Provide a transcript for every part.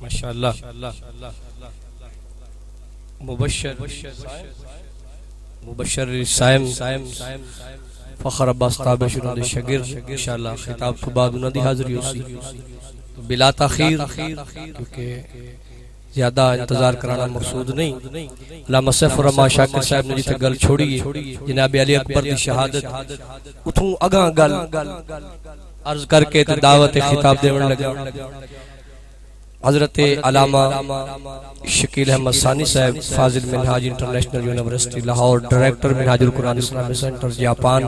ماشاءاللہ مبشر سائم فخر عباس تابع شنود شگیر انشاءاللہ خطاب تو بعد انہوں دی حاضری ہوسی بلا تاخیر کیونکہ زیادہ انتظار کرانا مقصود نہیں. علامہ سیف الرحمن شاکر صاحب نے جیتے گل چھوڑی ہے جناب علی اکبر دی شہادت اتھوں اگاں گل عرض کر کے دعوت خطاب دیون لگا. حضرت علامہ شکیل احمد ثانی صاحب فاضل منہاج انٹرنیشنل یونیورسٹی لاہور، ڈائریکٹر منہاج القرآن اسلامی سینٹر جاپان،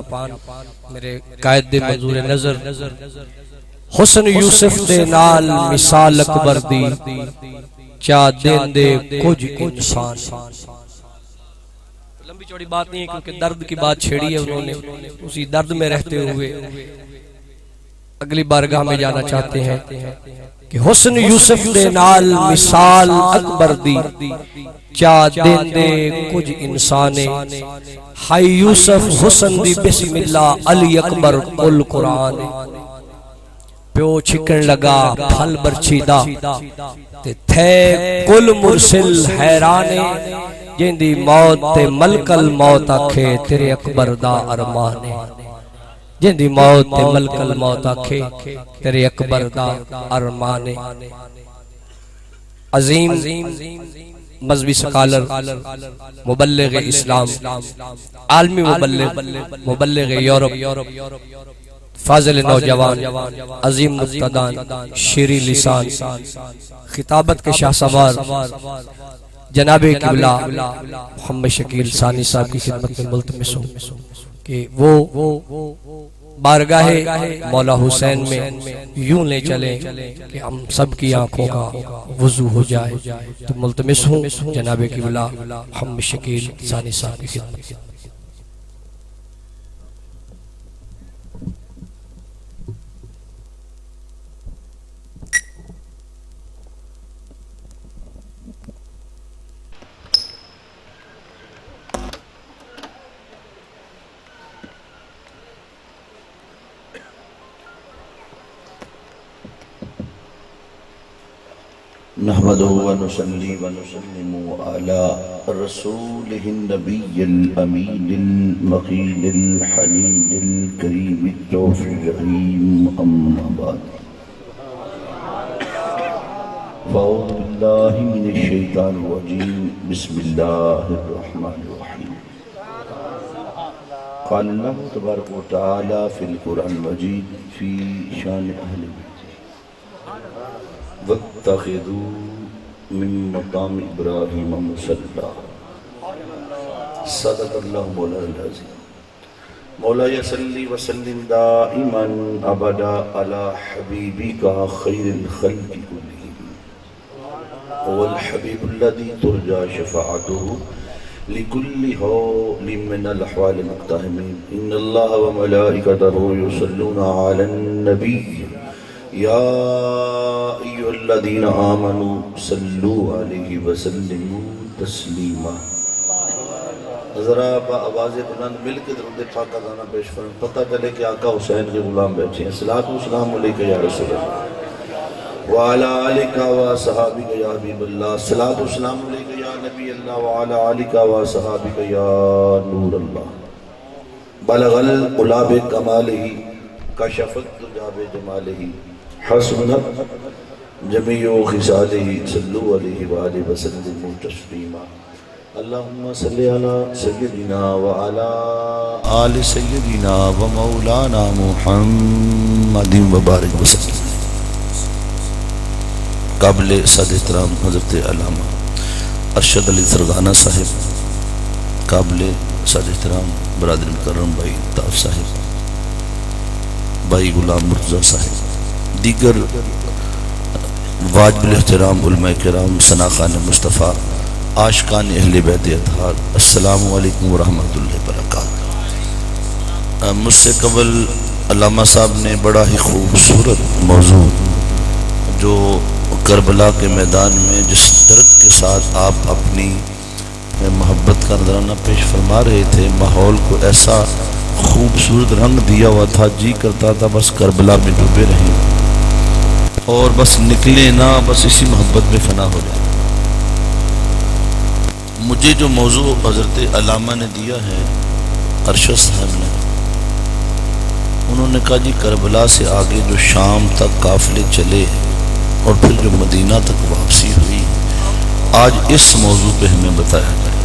میرے قائد دے منظور نظر حسن یوسف دے نال مثال اکبر دی چا دین دے کچھ انسان. لمبی چوڑی بات نہیں ہے کیونکہ درد کی بات چھیڑی ہے انہوں نے، اسی درد میں رہتے ہوئے اگلی بارگاہ میں جانا چاہتے ہیں کہ حسن یوسف دے نال مثال اکبر دی چا دین دے کچھ انسانے ہائی یوسف حسن دی بسم اللہ علی اکبر کل قرآن پیو چھکن لگا پھل برچیدہ تے تھے کل مرسل حیرانے جن دی موت تے ملک الموت آکھے تیرے اکبر دا ارمانے جن دی موت تے ملک الموت آکھے تیرے اکبر دا ارمانے. عظیم مذہبی سکالر مبلغ اسلام عالمی مبلغ یورپ فاضل نوجوان عظیم مقتدان شیریں لسان خطابت کے شاہ سوار جناب قبلہ محمد شکیل ثانی صاحب کی خدمت میں ملتمس ہوں کہ وہ بارگاہ مولا حسین میں یوں لے چلیں کہ ہم سب کی آنکھوں کا وضو ہو جائے. تو ملتمس ہوں جناب قبلہ محمد شکیل ثانی صاحب کی خدمت. نحمده ونصلي ونسلم على رسوله النبي الأمين المقيل الحليل الكريم التوفي الرحيم أما بعد فأعوذ بالله من الشيطان الرجيم بسم الله الرحمن الرحيم. قال الله تبارك وتعالى في القرآن المجيد في شان أهل البيت واتخذوا من مقام ابراہیم مصلی. صدق اللہ مولانا العظیم. مولا صلی وسلم دائما ابدا علی حبیبک خیر الخلق کلہم والحبیب الذی ترجى شفاعته لكل حول من الاحوال المقتحمین. ان اللہ وملائکته یصلون علی النبی یا ایھا الذین آمنوا صلوا علیہ وسلموا تسلیما. ذرا با آواز بلند مل کے درود پاک کا گانا پیش کریں، پتہ چلے کہ آقا حسین کے غلام بیٹھے ہیں. الصلاۃ والسلام علیک یا رسول اللہ وعلی آلک وصحابک یا حبیب اللہ. الصلاۃ والسلام علیک یا نبی اللہ وعلی آلک وصحابک یا نور اللہ. بلغ العلا بکمالہ کشف الدجى بجمالہ حسنت جمیع خصالہ صلو علیہ وآلہ وسلم تسلیما. اللہم صلی علی سیدنا وعلی آل سیدنا ومولانا محمد وبارک وسلم. قابل صد احترام حضرت علامہ ارشد علی فرغانہ صاحب، قابل صد احترام برادر مکرم بھائی طاف صاحب، بھائی غلام مرتضی صاحب، دیگر واجب الاحترام علماء کرام، ثناخان مصطفیٰ، عاشقان اہل بیت اطہار، السلام علیکم ورحمۃ اللہ وبرکاتہ. مجھ سے قبل علامہ صاحب نے بڑا ہی خوبصورت موضوع جو کربلا کے میدان میں جس درد کے ساتھ آپ اپنی محبت کا نذرانہ پیش فرما رہے تھے، ماحول کو ایسا خوبصورت رنگ دیا ہوا تھا، جی کرتا تھا بس کربلا میں ڈوبے رہیں. اور بس نکلے نہ، بس اسی محبت میں فنا ہو جائے۔ مجھے جو موضوع حضرت علامہ نے دیا ہے، ارشد صاحب نے، انہوں نے کہا جی کربلا سے آگے جو شام تک قافلے چلے اور پھر جو مدینہ تک واپسی ہوئی، آج اس موضوع پہ ہمیں بتایا جائے۔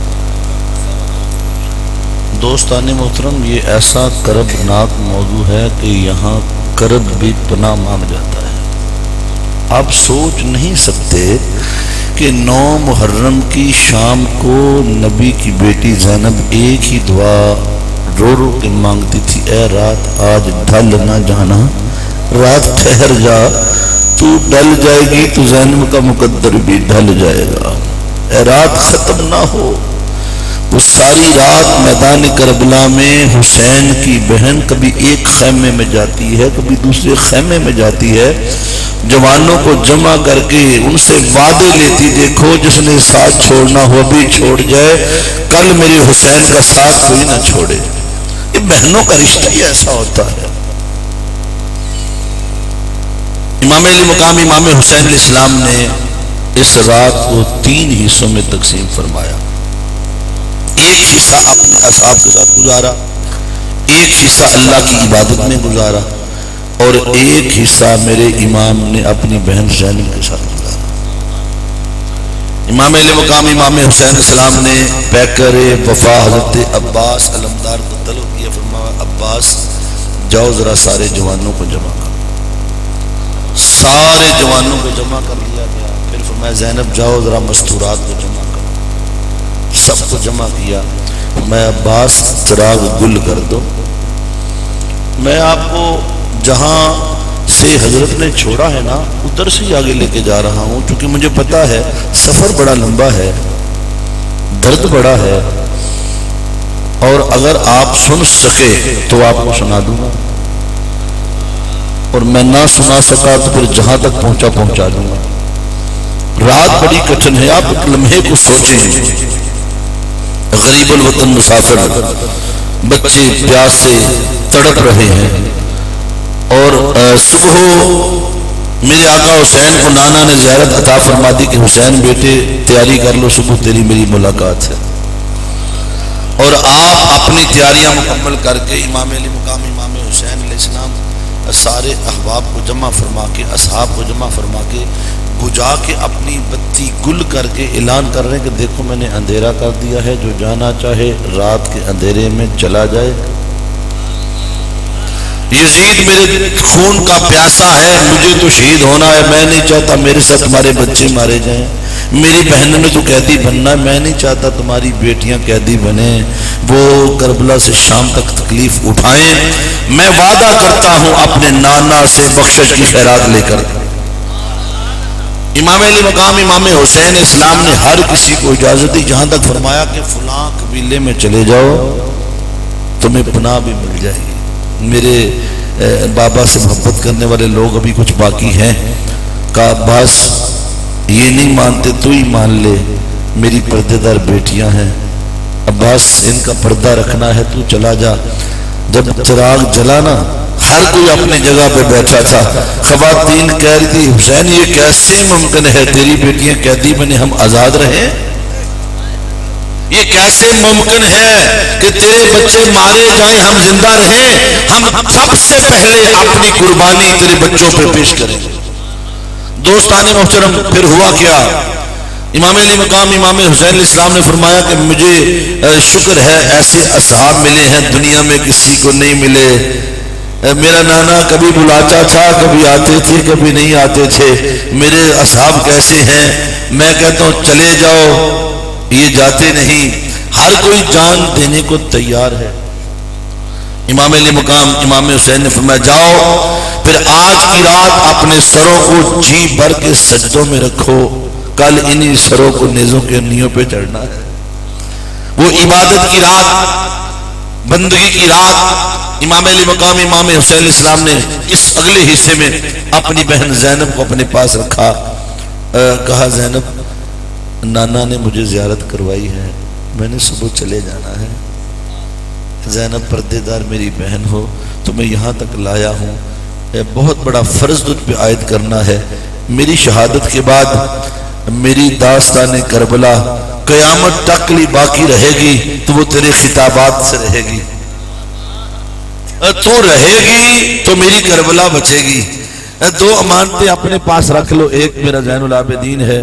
دوستان محترم، یہ ایسا کربناک موضوع ہے کہ یہاں کرب بھی پناہ مانگ جاتا ہے۔ آپ سوچ نہیں سکتے کہ 9 محرم کی شام کو نبی کی بیٹی زینب ایک ہی دعا رو رو کے مانگتی تھی، اے رات آج ڈھل نہ جانا، رات ٹھہر جا، تو ڈل جائے گی تو زینب کا مقدر بھی ڈھل جائے گا، اے رات ختم نہ ہو۔ وہ ساری رات میدان کربلا میں حسین کی بہن کبھی ایک خیمے میں جاتی ہے، کبھی دوسرے خیمے میں جاتی ہے، جوانوں کو جمع کر کے ان سے وعدے لیتی، دیکھو جس نے ساتھ چھوڑنا ہو بھی چھوڑ جائے، کل میرے حسین کا ساتھ کوئی نہ چھوڑے۔ یہ بہنوں کا رشتہ ہی ایسا ہوتا ہے۔ امام علی مقام امام حسین علیہ السلام نے اس رات کو 3 حصوں میں تقسیم فرمایا۔ ایک حصہ اپنے اصحاب کے ساتھ گزارا، ایک حصہ اللہ کی عبادت میں گزارا، اور ایک حصہ میرے امام نے اپنی بہن زینب کے ساتھ گزارا۔ امام علیہ مقام امام حسین علیہ السلام نے پیکر وفا حضرت عباس علمدار کو طلب کیا، فرمایا عباس جاؤ ذرا سارے جوانوں کو جمع کرو۔ سارے جوانوں کو جمع کر لیا گیا۔ پھر فرمایا زینب جاؤ ذرا مستورات کو جمع کرو۔ سب کو جمع کیا۔ میں عباس چراغ گل کر دو۔ میں آپ کو جہاں سے حضرت نے چھوڑا ہے نا ادھر سے ہی آگے لے کے جا رہا ہوں، کیونکہ مجھے پتا ہے سفر بڑا لمبا ہے، درد بڑا ہے، اور اگر آپ سن سکے تو آپ کو سنا دوں گا، اور میں نہ سنا سکا تو پھر جہاں تک پہنچا دوں گا۔ رات بڑی کٹھن ہے، آپ ایک لمحے کو سوچیں، غریب الوطن مسافر بچے پیاس سے تڑپ رہے ہیں، اور صبح میرے آقا حسین کو نانا نے زیارت عطا فرما دی کہ حسین بیٹے تیاری کر لو، صبح تیری میری ملاقات ہے۔ اور آپ اپنی تیاریاں مکمل کر کے امام علی مقام امام حسین علیہ السلام سارے احباب کو جمع فرما کے، اصحاب کو جمع فرما کے، بجھا کے اپنی بتی گل کر کے اعلان کر رہے ہیں کہ دیکھو میں نے اندھیرا کر دیا ہے، جو جانا چاہے رات کے اندھیرے میں چلا جائے۔ یزید میرے خون کا پیاسا ہے، مجھے تو شہید ہونا ہے، میں نہیں چاہتا میرے ساتھ تمہارے بچے مارے جائیں۔ میری بہنوں نے تو قیدی بننا ہے، میں نہیں چاہتا تمہاری بیٹیاں قیدی بنیں، وہ کربلا سے شام تک تکلیف اٹھائیں۔ میں وعدہ کرتا ہوں اپنے نانا سے بخشش کی خیرات لے کر۔ امام علی مقام امام حسین اسلام نے ہر کسی کو اجازت دی، جہاں تک فرمایا کہ فلاں قبیلے میں چلے جاؤ تمہیں پناہ بھی مل جائے گی۔ میرے بابا سے محبت کرنے والے لوگ ابھی کچھ باقی ہیں، کہا عباس یہ نہیں مانتے تو ہی مان لے، میری پردے دار بیٹیاں ہیں، عباس ان کا پردہ رکھنا ہے، تو چلا جا۔ جب چراغ جلا نا ہر کوئی اپنی جگہ پہ بیٹھا تھا۔ خواتین کہہ رہی تھی حسین یہ کیسے ممکن ہے تیری بیٹیاں قیدی بنے ہم آزاد رہیں؟ یہ کیسے ممکن ہے کہ تیرے بچے مارے جائیں ہم زندہ رہیں؟ ہم سب سے پہلے اپنی قربانی تیرے بچوں پہ پیش کریں۔ دوستان محترم، پھر ہوا کیا؟ امام علی مقام امام حسین علیہ السلام نے فرمایا کہ مجھے شکر ہے ایسے اصحاب ملے ہیں دنیا میں کسی کو نہیں ملے۔ میرا نانا کبھی بلاتا تھا، کبھی آتے تھے، کبھی نہیں آتے تھے۔ میرے اصحاب کیسے ہیں؟ میں کہتا ہوں چلے جاؤ، یہ جاتے نہیں، ہر کوئی جان دینے کو تیار ہے۔ امام علی مقام امام حسین نے فرمایا جاؤ، پھر آج کی رات اپنے سروں کو جی بھر کے سجدوں میں رکھو، کل انہی سروں کو نیزوں کے نیوں پہ چڑھنا ہے۔ وہ عبادت کی رات، بندگی کی رات، امام علی مقام امام حسین علیہ السلام نے اس اگلے حصے میں اپنی بہن زینب کو اپنے پاس رکھا۔ کہا زینب نانا نے مجھے زیارت کروائی ہے، میں نے صبح چلے جانا ہے۔ زینب پردے دار میری بہن ہو تو میں یہاں تک لایا ہوں، بہت بڑا فرض تجھ پہ عائد کرنا ہے. میری شہادت کے بعد میری داستان کربلا قیامت تک لی باقی رہے گی تو وہ تیرے خطابات سے رہے گی. تو رہے گی تو میری کربلا بچے گی. دو امانتیں اپنے پاس رکھ لو, ایک میرا زین العابدین ہے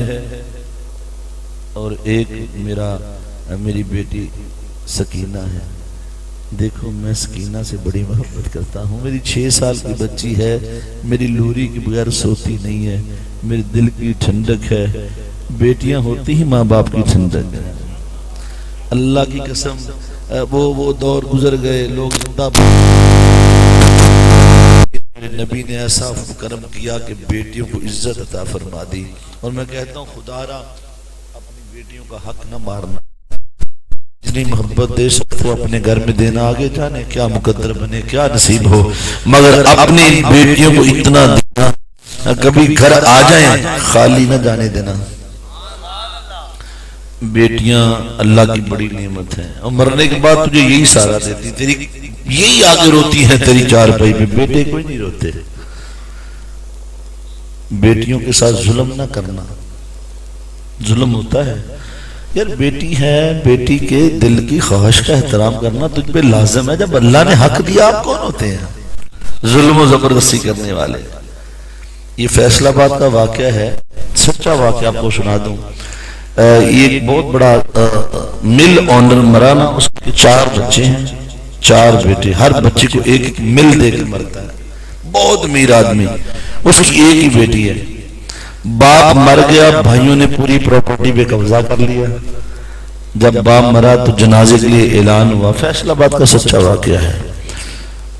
اور ایک میری بیٹی سکینہ ہے. دیکھو میں سکینہ سے بڑی محبت کرتا ہوں. میری 6 سال کی بچی ہے, میری لوری کے بغیر سوتی نہیں ہے, میرے دل کی ٹھنڈک ہے. بیٹیاں ہوتی ہی ماں باپ کی ٹھنڈک ہے. اللہ کی قسم وہ دور گزر گئے, لوگ نبی نے ایسا کرم کیا کہ بیٹیوں کو عزت عطا فرما دی. اور میں کہتا ہوں خدا را اپنی بیٹیوں کا حق نہ مارنا. جتنی محبت دے سکتے ہو اپنے گھر میں دینا, آگے جانے کیا مقدر بنے کیا نصیب ہو, مگر اپنی بیٹیوں کو اتنا دینا کبھی گھر آ جائیں خالی نہ جانے دینا. بیٹیاں اللہ کی بڑی نعمت ہیں, اور مرنے کے بعد تجھے یہی سہارا دیتی, تیری یہی آگے روتی ہیں تیری چارپائی پہ. بیٹے کوئی نہیں روتے. بیٹیوں کے ساتھ ظلم نہ کرنا, ظلم ہوتا ہے یار. بیٹی ہے, بیٹی کے دل کی خواہش کا احترام کرنا تجھ پہ لازم ہے. جب اللہ نے حق دیا آپ کون ہوتے ہیں ظلم و زبردستی کرنے والے؟ یہ فیصل آباد کا واقعہ ہے, سچا واقعہ آپ کو سنا دوں. یہ ایک بہت بڑا مل اونر مرا نا, اس کے 4 بچے ہیں, 4 بیٹے, ہر بچے کو ایک مل دے کے مرتا ہے. بہت امیر آدمی, اس کی ایک ہی بیٹی ہے. باپ مر گیا, بھائیوں نے پوری پراپرٹی پہ قبضہ کر لیا. جب باپ مرا تو جنازے کے لیے اعلان ہوا. فیصل آباد کا سچا واقعہ ہے.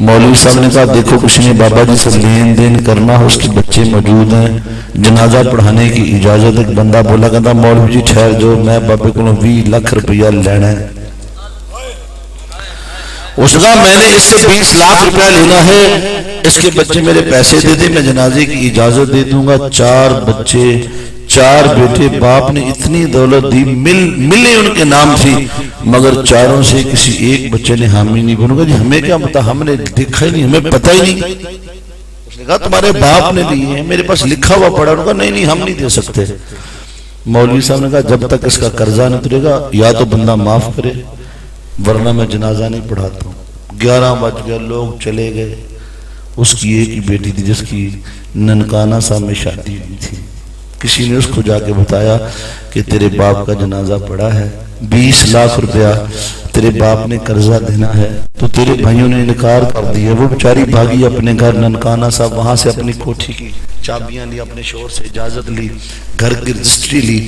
مولوی صاحب نے کہا دیکھو کسی نے بابا جی سے لین دین کرنا ہو, اس کے بچے موجود ہیں, جنازہ پڑھانے کی اجازت. ایک بندہ بولا کہتا مولوی جی ٹھہر جو, میں بابے کو 20 لاکھ روپیہ لینا ہے. اس کا میں نے اس سے 20 لاکھ روپیہ لینا ہے, اس کے بچے میرے پیسے دے دے, میں جنازے کی اجازت دے دوں گا. 4 بچے 4 بیٹے, باپ نے اتنی دولت دی, ملیں ان کے نام تھی, مگر 4 سے کسی ایک بچے نے حامی نہیں بنو گا. جی ہمیں کیا پتا, ہم نے دیکھا ہی نہیں, ہمیں پتہ ہی نہیں. اس نے کہا تمہارے باپ نے دیے ہیں, میرے پاس لکھا ہوا پڑا. انہوں نے کہا نہیں ہم نہیں دے سکتے. مولوی صاحب نے کہا جب تک اس کا قرضہ نہیں اترے گا یا تو بندہ معاف کرے ورنہ میں جنازہ نہیں پڑھاتا ہوں. 11 بج گئے, لوگ چلے گئے. اس کی ایک ہی بیٹی تھی جس کی ننکانہ صاحب میں شادی ہوئی تھی. کسی نے اس کو جا کے بتایا کہ تیرے باپ کا جنازہ پڑا ہے, 20 لاکھ روپیہ تیرے باپ نے قرضہ دینا ہے. تو تیرے بھائیوں نے انکار کر دیا. وہ بیچاری بھاگی اپنے گھر ننکانہ صاحب, وہاں سے اپنی کوٹھی کی چابیاں لی, اپنے شوہر سے اجازت لی, گھر کی رجسٹری لی,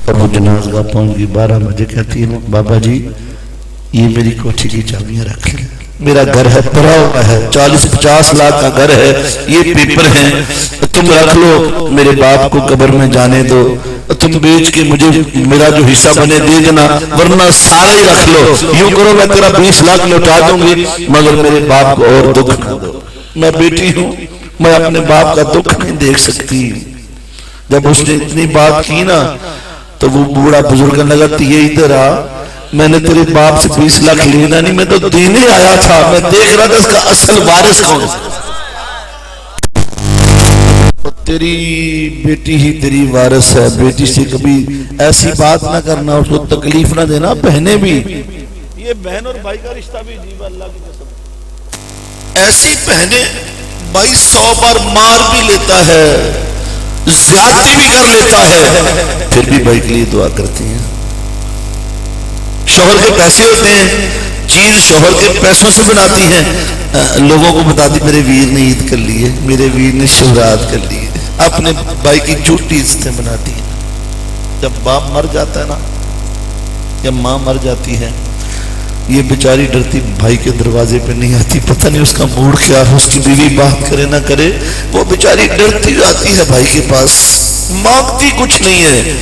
اور وہ جنازگاہ پہنچ گئی. 12 بجے کہتی ہے بابا جی یہ میری کوٹھی کی چابیاں رکھ لیں, میرا گھر ہے پڑا ہوا ہے, 40-50 لاکھ کا گھر ہے, یہ پیپر ہیں, تم رکھ لو, میرے باپ کو قبر میں جانے دو, تم بیچ کے مجھے میرا جو حصہ بنے دے دینا, ورنہ سارا ہی رکھ لو. یوں کرو میں تیرا 20 لاکھ لوٹا دوں گی, مگر میرے باپ کو اور دکھ نہ دو. میں بیٹی ہوں, میں اپنے باپ کا دکھ نہیں دیکھ سکتی. جب اس نے اتنی بات کی نا تو وہ بوڑھا بزرگ لگا یہ ادھر آ, میں نے تیرے باپ سے 20 لاکھ لینا نہیں, میں تو دینے آیا تھا, میں دیکھ رہا تھا اس کا اصل وارث کون ہے. تیری بیٹی ہی تیری وارث ہے. بیٹی سے کبھی ایسی بات نہ کرنا, اس کو تکلیف نہ دینا. بہنیں بھی, یہ بہن اور بھائی کا رشتہ بھی عجیب, اللہ کی قسم. ایسی بہنیں بھائی 100 بار مار بھی لیتا ہے, زیادتی بھی کر لیتا ہے, پھر بھی بھائی کے لیے دعا کرتی ہیں. شوہر کے پیسے ہوتے ہیں, چیز شوہر کے پیسوں سے بناتی ہیں, لوگوں کو بتاتی میرے ویر نے عید کر لی ہے, میرے ویر نے شورات کر لی ہے, اپنے بھائی کی جھوٹی عزتیں بناتی ہیں. جب باپ مر جاتا ہے نا, یا ماں مر جاتی ہے, یہ بیچاری ڈرتی بھائی کے دروازے پہ نہیں آتی, پتہ نہیں اس کا موڈ کیا ہے, اس کی بیوی بات کرے نہ کرے, وہ بیچاری ڈرتی جاتی ہے بھائی کے پاس, مانگتی کچھ نہیں ہے.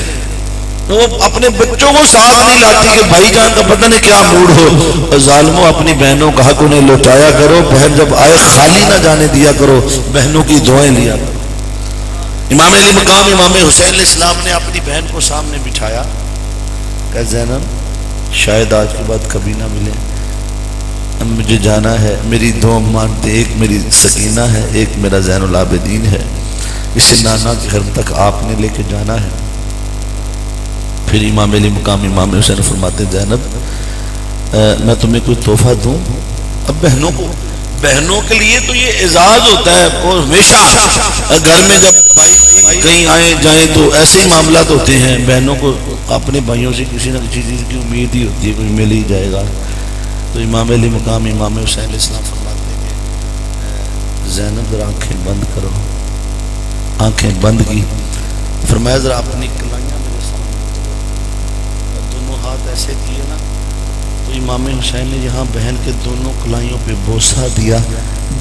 وہ اپنے بچوں کو ساتھ نہیں لاتی کہ بھائی جان کا پتہ نہیں کیا موڈ ہو. ظالموں اپنی بہنوں کا حق انہیں لوٹایا کرو, بہن جب آئے خالی نہ جانے دیا کرو, بہنوں کی دعائیں لیا کرو. امام علی مقام امام حسین علیہ السلام نے اپنی بہن کو سامنے بٹھایا, کہ زینب شاید آج کے بعد کبھی نہ ملے, مجھے جانا ہے، میری دو مانتے، ایک میری سکینہ ہے، ایک میرا زین العابدین ہے، اسے نانا کے گھر تک آپ نے لے کے جانا ہے۔ پھر امام علی مقام امام حسین فرماتے ہیں زینب میں تمہیں کوئی تحفہ دوں؟ اب بہنوں کے لیے تو یہ اعزاز ہوتا ہے، اور ہمیشہ گھر میں جب بھائی کہیں آئیں جائیں تو ایسے ہی معاملات ہوتے ہیں، بہنوں کو اپنے بھائیوں سے کسی نہ کسی چیز کی امید ہی ہوتی ہے، کوئی مل ہی جائے گا۔ تو امام علی مقام امام حسین علیہ السلام فرماتے ہیں کہ زینب ذرا آنکھیں بند کرو۔ آنکھیں بند کی، فرمایا ذرا اپنی کلائیاں میرے سامنے، دونوں ہاتھ ایسے کیے نا تو امام حسین نے یہاں بہن کے دونوں کلائیوں پہ بوسہ دیا۔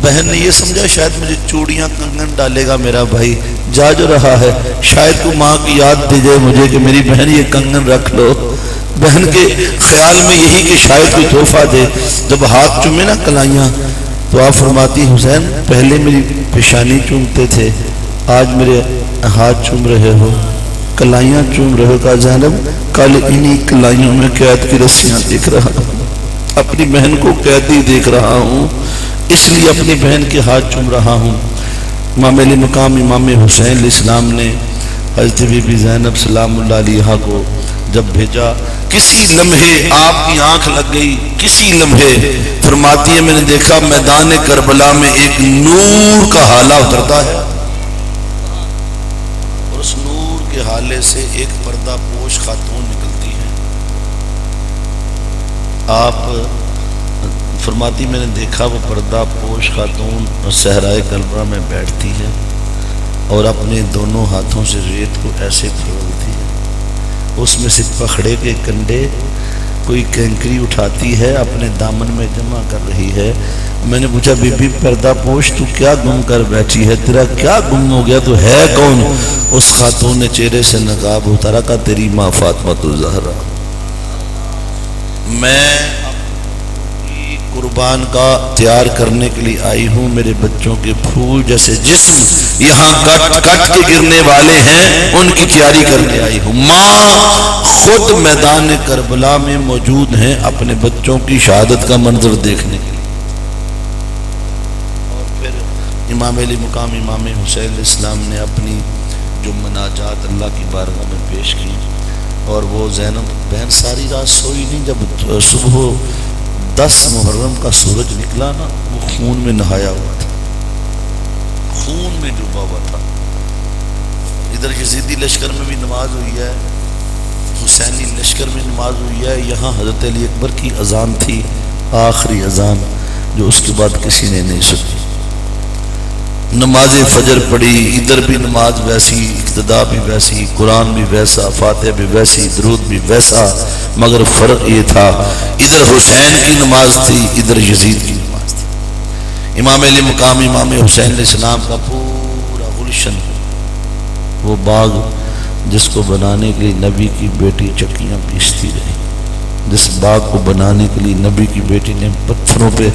بہن نے یہ سمجھا شاید مجھے چوڑیاں کنگن ڈالے گا میرا بھائی، جا جو رہا ہے شاید کو ماں کی یاد دے جائے مجھے کہ میری بہن یہ کنگن رکھ لو۔ بہن کے خیال میں یہی کہ شاید کوئی تحفہ دے۔ جب ہاتھ چومے نا کلائیاں تو آپ فرماتی حسین پہلے میری پیشانی چومتے تھے، آج میرے ہاتھ چوم رہے ہو، کلائیاں چوم رہے ہو۔ کہا زینب کل انہی کلائیوں میں قید کی رسیاں دیکھ رہا ہوں، اپنی بہن کو قیدی دیکھ رہا ہوں، اس لیے اپنی بہن کے ہاتھ چوم رہا ہوں۔ امام علی مقام امام حسین علیہ السلام نے حضرت بی بی زینب سلام اللہ علیہا کو جب بھیجا، کسی لمحے آپ کی آنکھ لگ گئی، کسی لمحے فرماتی ہے میں نے دیکھا میدان کربلا میں ایک نور کا حالہ اترتا ہے، اور اس نور کے حالے سے ایک پردہ پوش خاتون نکلتی ہے۔ آپ فرماتی میں نے دیکھا وہ پردہ پوش خاتون صحرائے کربلا میں بیٹھتی ہے اور اپنے دونوں ہاتھوں سے ریت کو ایسے پھرولتی ہے، اس میں سے پکھڑے کے کنڈے کوئی کینکری اٹھاتی ہے، اپنے دامن میں جمع کر رہی ہے۔ میں نے پوچھا بی بی پردہ پوش تو کیا گم کر بیٹھی ہے، تیرا کیا گم ہو گیا، تو ہے کون؟ اس خاتون نے چہرے سے نقاب اتارا، کہا تیری ماں فاطمہ الزہرا۔ میں قربان کا تیار کرنے کے لیے آئی ہوں، میرے بچوں کے پھول جیسے جسم یہاں کٹ کے گرنے والے ہیں، ان کی تیاری کرنے آئی ہوں۔ ماں خود میدان کربلا میں موجود ہیں اپنے بچوں کی شہادت کا منظر دیکھنے کے لیے۔ اور پھر امام علی مقام امام حسین علیہ السلام نے اپنی جو مناجات اللہ کی بارگاہ میں پیش کی، اور وہ زینب بہن ساری رات سوئی نہیں، جب صبح 10 محرم کا سورج نکلا نا وہ خون میں نہایا ہوا تھا، خون میں ڈوبا ہوا تھا۔ ادھر یزیدی لشکر میں بھی نماز ہوئی ہے، حسینی لشکر میں نماز ہوئی ہے، یہاں حضرت علی اکبر کی اذان تھی، آخری اذان جو اس کے بعد کسی نے نہیں سنی۔ نماز فجر پڑھی، ادھر بھی نماز ویسی، اقتداء بھی ویسی، قرآن بھی ویسا، فاتحہ بھی ویسی، درود بھی ویسا، مگر فرق یہ تھا ادھر حسین کی نماز تھی، ادھر یزید کی نماز تھی۔ امام علی مقام امام حسین علیہ السلام کا پورا گلشن، وہ باغ جس کو بنانے کے لیے نبی کی بیٹی چکیاں پیستی رہی، جس باغ کو بنانے کے لیے نبی کی بیٹی نے پتھروں پہ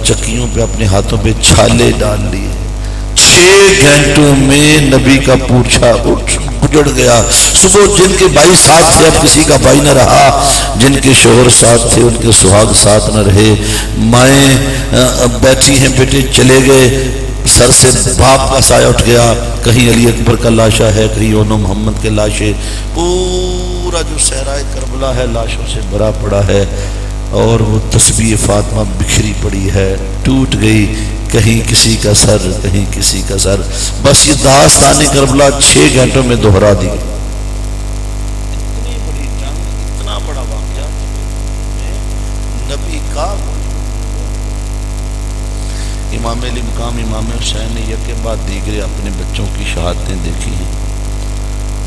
چکیوں پہ اپنے ہاتھوں پہ چھالے ڈال لیے، 6 گھنٹوں میں نبی کا پورچھا اجڑ گیا۔ صبح جن کے بھائی ساتھ تھے اب کسی کا بھائی نہ رہا، جن کے شوہر ساتھ تھے ان کے سہاگ ساتھ نہ رہے، مائیں بیٹھی ہیں بیٹے چلے گئے، سر سے باپ کا سایہ اٹھ گیا، کہیں علی اکبر کا لاشا ہے، کہیں یونو محمد کے لاشے، پورا جو صحرائے کربلا ہے لاشوں سے بھرا پڑا ہے، اور وہ تسبیح فاطمہ بکھری پڑی ہے، ٹوٹ گئی، کہیں کسی کا سر کہیں کسی کا سر، بس یہ داستان کربلا 6 گھنٹوں میں دہرا دی۔ اتنی بڑی جنگ، اتنا بڑا واقعہ نبی کا۔ امام علی مقام امام حسین نے یک کے بعد دیگرے اپنے بچوں کی شہادتیں دیکھی ہیں۔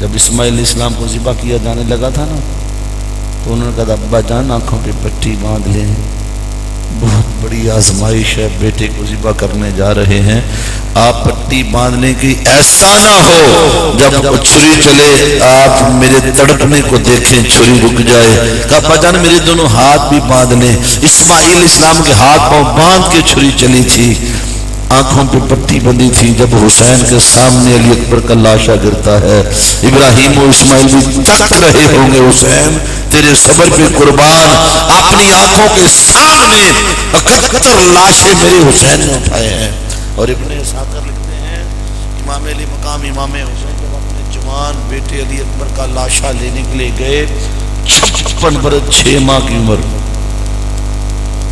جب اسماعیل علیہ السلام کو ذبح کیا جانے لگا تھا نا تو انہوں نے کہا ابا جان آنکھوں پہ پٹی باندھ لیں، بہت بڑی آزمائش ہے، بیٹے کو ذبح کرنے جا رہے ہیں، آپ پٹی باندھنے کی ایسا نہ ہو جب چھری چلے آپ میرے تڑپنے کو دیکھیں چھری رک جائے۔ کہا ابا جان میرے دونوں ہاتھ بھی باندھ لیں۔ اسماعیل علیہ السلام کے ہاتھ پاؤں باندھ کے چھری چلی تھی، آنکھوں پہ پٹی بندی تھی۔ جب حسین کے سامنے علی اکبر کا لاشا گرتا ہے، ابراہیم و اسماعیل بھی تک رہے ہوں گے حسین تیرے صبر پہ قربان اپنی آنکھوں کے سامنے 71 لاشیں میرے حسین نے اٹھائے ہیں. اور ابن اسحاق لکھتے ہیں امام علی مقام امام حسین جب اپنے جوان بیٹے علی اکبر کا لاشا لینے کے لیے گئے 56 برس 6 ماہ کی عمر,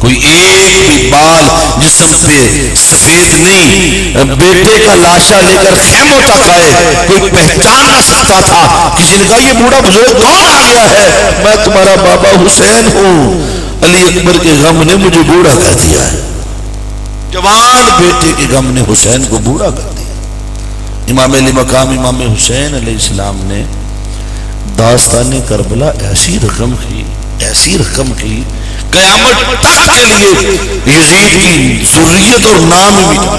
کوئی ایک بھی بال جسم پہ سفید نہیں, بیٹے کا لاشا لے کر خیموں تک آئے, کوئی پہچان نہ سکتا تھا. کسی نے کہا یہ بوڑھا بزرگ کون آ گیا ہے؟ میں تمہارا بابا حسین ہوں. علی اکبر کے غم نے مجھے بوڑھا کر دیا ہے. جوان بیٹے کے غم نے حسین کو بوڑھا کر دیا. امام علی مقام امام حسین علیہ السلام نے داستان کربلا ایسی رقم کی قیامت تک کے لیے یزید کی ذریت اور نام مٹا.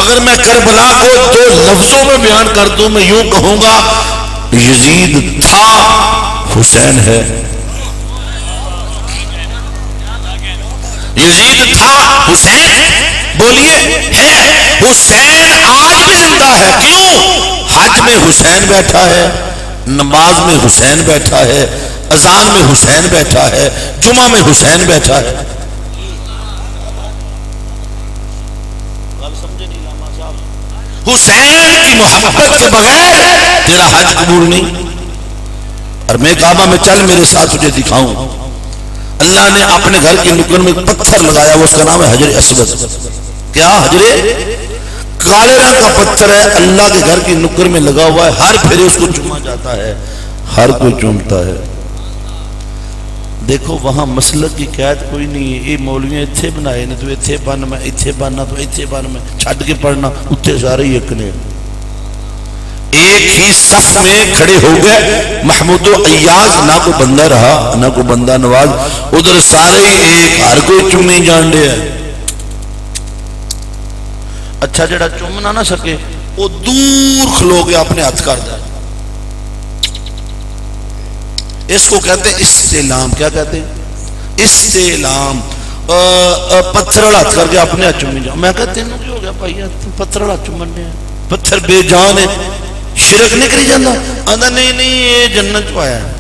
اگر میں کربلا کو 2 لفظوں میں بیان کر دوں, میں یوں کہوں گا یزید تھا, حسین ہے. یزید تھا, حسین بولیے ہے. حسین آج بھی زندہ ہے. کیوں؟ حج میں حسین بیٹھا ہے, نماز میں حسین بیٹھا ہے, اذان میں حسین بیٹھا ہے, جمعہ میں حسین بیٹھا ہے. حسین کی محبت کے بغیر تیرا حج قبول نہیں. اور میں کعبہ میں چل, میرے ساتھ تجھے دکھاؤں. اللہ نے اپنے گھر کے نکڑ میں پتھر لگایا, وہ اس کا نام ہے حجر اسود. کیا حجر کالے رنگ کا پتھر ہے, اللہ کے گھر کی نکڑ میں لگا ہوا ہے. ہر پھیرے اس کو چوما جاتا ہے, ہر کوئی چومتا ہے. دیکھو وہاں مسلک کی قید کوئی نہیں ہے. یہ مولویاں اتھے بنائے نے, تو اتھے بن, میں اتھے بننا, تو اتھے بن, میں چھڈ کے پڑھنا, اتھے سارے ایک نے. ایک ہی صف میں کھڑے ہو گئے محمود و ایاز, نہ کوئی بندہ رہا نہ کوئی بندہ نواز. ادھر سارے ہی ایک, ہر کوئی چومنی جان دے ہے. اچھا جڑا چومنا نہ سکے وہ دور کھلو کے اپنے ہاتھ کر دے. اس کو کہتے ہیں استعلام. کیا کہتے ہیں؟ استعلام. پتھر والا ہاتھ کر کے اپنے ہاتھ چومی جاؤ. میں کہتے ہیں کیا ہو گیا بھائی, پتھر والا چومن دے, پتھر بے جان ہے, شرک نہیں کری جانا. آدھا نہیں یہ جنت پایا ہے.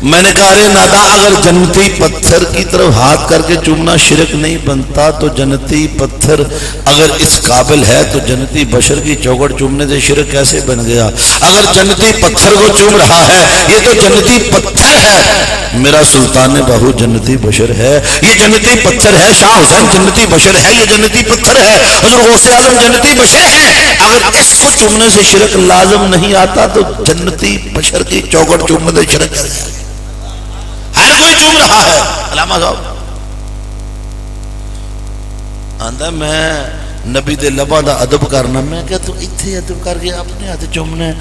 میں نے کہا ارے نادا, اگر جنتی پتھر کی طرف ہاتھ کر کے چومنا شرک نہیں بنتا تو جنتی پتھر اگر اس قابل ہے تو جنتی بشر کی چوکھٹ چومنے سے شرک کیسے بن گیا؟ اگر جنتی پتھر کو چوم رہا ہے, یہ تو جنتی پتھر ہے. میرا سلطان باہو جنتی بشر ہے, یہ جنتی پتھر ہے. شاہ حسین جنتی بشر ہے, یہ جنتی پتھر ہے. حضرت غوث اعظم جنتی بشر ہے. اگر اس کو چومنے سے شرک لازم نہیں آتا تو جنتی بشر کی چوکھٹ چومنے سے شرک ہے. ہر کوئی چوم رہا ہے. علامہ صاحب آندا میں نبی دے لباں دا ادب کرنا. میں کہ تو ایتھے ادب کر کے اپنے ہاتھ چومنا ہے,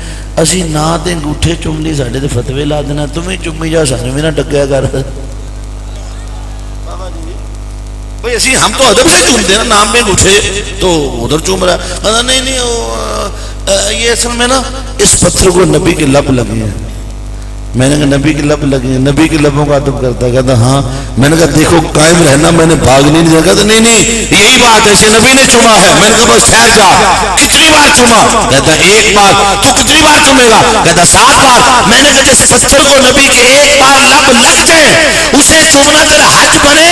اسی نا تے انگوٹھے چوم لی, ساڈے تے فتوی لا دینا, تمہیں چومی جا, سانوں بھی نہ ڈگیا کر. بھئی اسی ہم تو ادب سے چومتے ہیں نا, نام میں انگوٹھے تو ادھر چوم رہا ہے. نہیں یہ اصل میں نا اس پتھر کو نبی کے لب لگے ہیں. میں نے کہا نبی کے لب لگے ہیں, نبی کے لبوں کا ادب کرتا. کہتا ہاں. میں نے کہا دیکھو قائم رہنا, میں نے بھاگ نہیں دیا. کہتا نہیں یہی بات ہے, اسے نبی نے چوما ہے. میں نے کہا بس ٹھہر جا, کتنی بار چوما؟ کہتا 1 بار. تو کتنی بار چومے گا؟ کہتا 7 بار. میں نے کہا جس پتھر کو نبی کے 1 بار لب لگ جائے اسے چومنا تیرا حج بنے.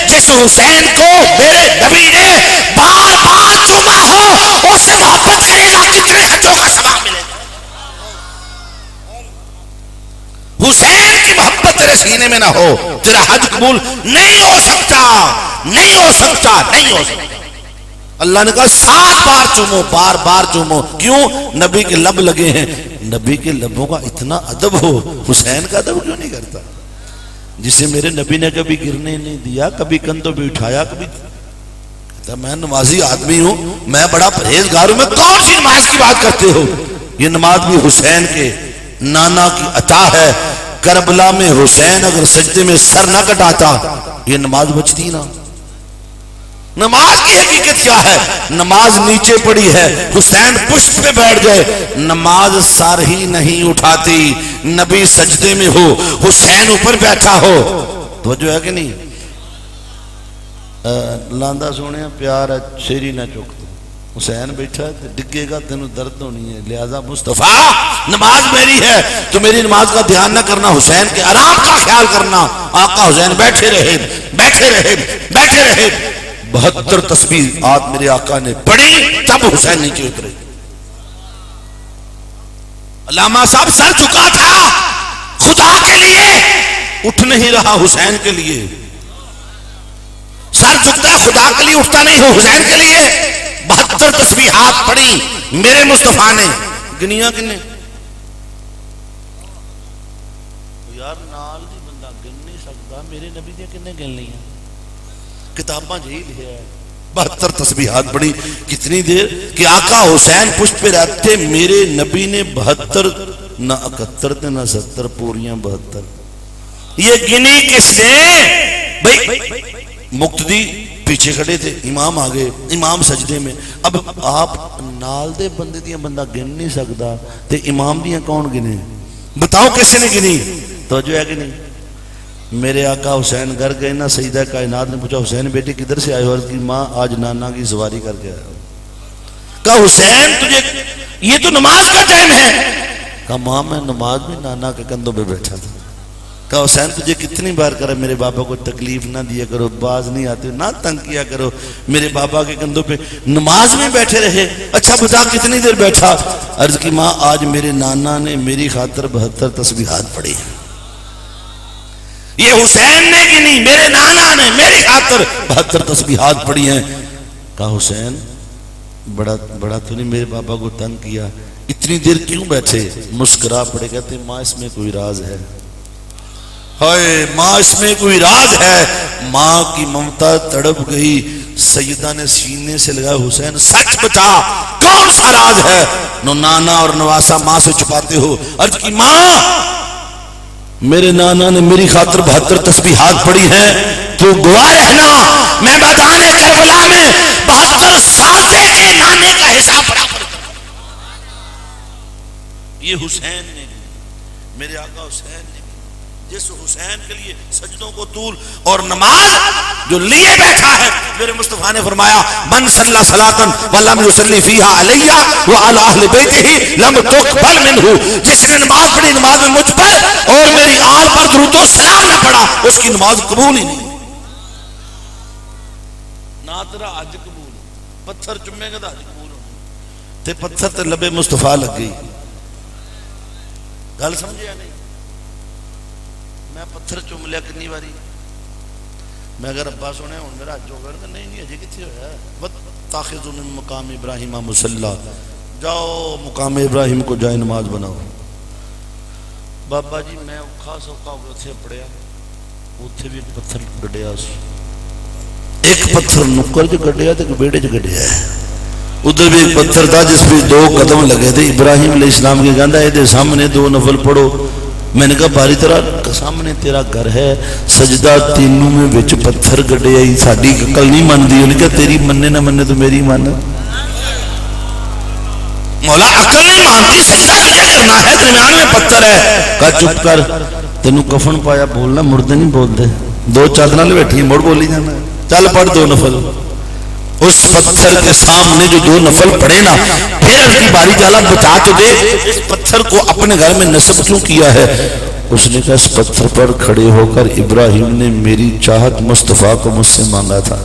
جس حسین کو میرے نبی نے بار بار چوما ہو اس سے محبت کرے گا, کتنے حجوں کا ثواب ملے گا. حسین کی محبت تیرے سینے میں نہ ہو, تیرا حج قبول نہیں ہو سکتا. اللہ نے کہا 7 بار چومو, بار چومو. کیوں؟ نبی کے لب لگے ہیں. نبی کے لبوں کا اتنا ادب ہو, حسین کا ادب کیوں نہیں کرتا؟ جسے میرے نبی نے کبھی گرنے نہیں دیا, کبھی کندھوں پہ اٹھایا, کبھی کہتا میں نمازی آدمی ہوں, میں بڑا پرہیزگار ہوں. میں کون سی نماز کی بات کرتے ہو؟ یہ نماز بھی حسین کے نانا کی عطا ہے. کربلا میں حسین اگر سجدے میں سر نہ کٹاتا یہ نماز بچتی نہ. نماز کی حقیقت کیا ہے؟ نماز نیچے پڑی ہے, حسین پشت پہ بیٹھ گئے, نماز سر ہی نہیں اٹھاتی. نبی سجدے میں ہو, حسین اوپر بیٹھا ہو, توجہ ہے کہ نہیں؟ لاندہ سونے پیار ہے شیری نہ چکتے. حسین بیٹھا ڈگے گا تینوں درد ہونی ہے، لہذا مصطفیٰ نماز میری ہے تو میری نماز کا دھیان نہ کرنا، حسین کے آرام کا خیال کرنا۔ آقا حسین بیٹھے رہے بیٹھے رہے بیٹھے رہے، 72 تسبیحات میرے آقا نے پڑھی، تب حسین نیچے اترے۔ علامہ صاحب سر جھکا تھا خدا کے لیے، اٹھ نہیں رہا حسین کے لیے۔ سر جھکتا ہے خدا کے لیے، اٹھتا نہیں ہو حسین کے لیے۔ 72 تسبیحات پڑھی میرے مصطفیٰ نے، گنیاں کنے یار نال دی بندہ گن نہیں سکتا، میرے نبی نے کنے گن لیا؟ کتاباں جہی لکھا ہے 72 تسبیحات پڑھی۔ کتنی دیر کہ آقا حسین پشت پہ رہتے، میرے نبی نے 72 نہ 71 نہ 70 پوریاں 72۔ یہ گنی کس نے بھائی؟ مقتدی پیچھے کھڑے تھے، امام آگے، امام سجدے میں۔ اب آپ نال دے بندے دیاں بندہ گن نہیں سکتا تے امام دیاں کون گنے؟ بتاؤ کس نے گنی؟ توجہ ہے کہ نہیں؟ میرے آقا حسین گھر گئے نا، سیدہ کائنات نے پوچھا حسین بیٹے کدھر سے آئے ہو؟ عرض کی ماں آج نانا کی سواری کر کے آیا ہوں۔ کہا حسین تجھے یہ تو نماز کا ٹائم ہے۔ کہا ماں میں نماز میں نانا کے کندھوں پہ بیٹھا تھا۔ کہا حسین تجھے کتنی بار کرا میرے بابا کو تکلیف نہ دیا کرو، باز نہیں آتے نہ تنگ کیا کرو، میرے بابا کے کندھوں پہ نماز میں بیٹھے رہے۔ اچھا بتا کتنی دیر بیٹھا؟ عرض کی ماں آج میرے نانا نے میری خاطر 72 تسبیحات پڑھی۔ یہ حسین نے گنی، میرے نانا نے میری خاطر 72 تسبیحات پڑھی ہیں۔ کہا حسین بڑا تو نہیں میرے بابا کو تنگ کیا، اتنی دیر کیوں بیٹھے؟ مسکرا پڑے، کہتے ماں اس میں کوئی راز ہے۔ ہائے ماں اس میں کوئی راز ہے۔ ماں کی ممتا تڑپ گئی، سیدہ نے سینے سے لگا حسین سچ بتا کون سا راز ہے؟ نو نانا اور نواسا ماں سے چھپاتے ہو۔ عرض کی ماں میرے نانا نے میری خاطر 72 تسبیحات پڑھی ہیں، تو گواہ رہنا میں میدان کربلا میں 72 سال کے نانے کا حساب برابر کروں۔ یہ حسین نے، میرے آقا حسین نے، جس حسین کے لیے سجدوں کو طول اور نماز جو لیے بیٹھا ہے، میرے مصطفیٰ نے فرمایا من صلی صلاۃً ولم یصلی فیہا علی وعلی اہل بیتہ لم تقبل منہ، جس نے نماز پڑھی نماز میں مجھ پر اور میری آل پر درود و سلام نہ پڑھا، اس کی نماز قبول ہی نہیں۔ نہ تیرا حج قبول، پتھر چمے گا تو حج قبول ہونا، تے پتھر تے لبے مصطفیٰ لگ گئی۔ گل سمجھے یا نہیں؟ میں پتھر چوم لیا کنی باری، میں اگر ابا سونے ہوں میرا حج ہوگا تو نہیں اجے کتنے ہویا ہے۔ وَاتَّخِذُوا مِن مَقَامِ إِبْرَاهِيمَ مُصَلًّى، جاؤ مقام ابراہیم کو جائے نماز بناؤ۔ بابا جی میں اوکھا سوکھا ہو گیا پڑھیا، اتنے بھی ایک پتھر گڈیا، ایک پتھر نکر چ گڈیا تو ایک بیڑے چ گڈیا ہے، ادھر بھی ایک پتھر تھا جس پہ 2 قدم لگے تھے۔ ابراہیم علیہ السلام کے کہندا ہے دے سامنے 2 نفل پڑھو۔ میں نے کہا باری طرح سامنے تیرا گھر ہے، سجدہ تینوں میں وچ پتھر گڈیا ہی، ساڈی عقل نہیں مانتی۔ انہوں نے کہا تیری مننے نہ مننے تو میری مان۔ مولا عقل نہیں مانتی، سجدہ تجھے کرنا ہے، درمیان میں پتھر ہے۔ کہا چپ کر، تینوں کفن پایا بولنا، مردے نہیں بولتے، 2 چادر لے بیٹھی مڑ بولی جانا، چل پڑھ 2 نفل۔ اس پتھر کے سامنے جو 2 نفل پڑھے نا، پھر اس کی باری تعالیٰ بتا تو دے اس پتھر کو اپنے گھر میں نصب کیوں کیا ہے۔ اس نے کہا اس پتھر پر کھڑے ہو کر ابراہیم نے میری چاہت مصطفیٰ کو مجھ سے مانگا تھا۔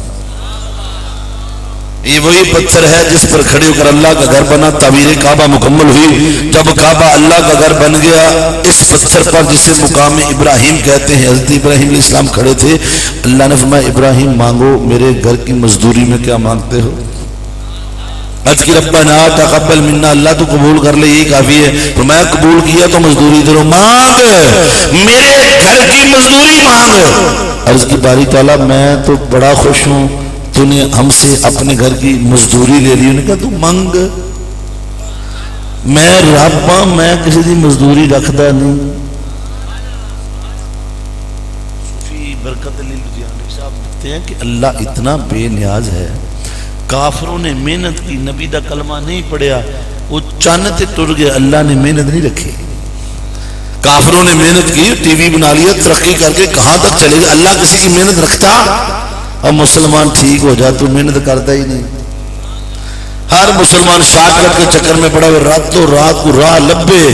یہ وہی پتھر ہے جس پر کھڑے ہو کر اللہ کا گھر بنا، تعمیر کعبہ مکمل ہوئی۔ جب کعبہ اللہ کا گھر بن گیا، اس پتھر پر جسے مقام ابراہیم کہتے ہیں، حضرت ابراہیم علیہ السلام کھڑے تھے۔ اللہ نے فرمایا ابراہیم مانگو، میرے گھر کی مزدوری میں کیا مانگتے ہو؟ عرض کی ربنا تقبل منا، اللہ تو قبول کر لے یہی کافی ہے۔ فرمایا قبول کیا تو مزدوری دے، مانگ میرے گھر کی مزدوری مانگ۔ عرض کی باری تعالیٰ میں تو بڑا خوش ہوں، تو نے ہم سے اپنے گھر کی مزدوری لے لی۔ انہوں نے کہا تو مانگ، میں رب ہاں، میں کسی دی مزدوری رکھدا نہیں۔ صوفی برکت علی لدھیانوی صاحب کہتے ہیں کہ اللہ اتنا بے نیاز ہے، کافروں نے محنت کی، نبی دا کلمہ نہیں پڑھیا، وہ چانتے ٹر گئے، اللہ نے محنت نہیں رکھی۔ کافروں نے محنت کی، ٹی وی بنا لیا، ترقی کر کے کہاں تک چلے گا؟ اللہ کسی کی محنت رکھتا؟ اب مسلمان ٹھیک ہو جا، تو محنت کرتا ہی نہیں۔ ہر مسلمان شارٹ کٹ کے چکر میں پڑا ہوئے راتوں رات کو راہ لبے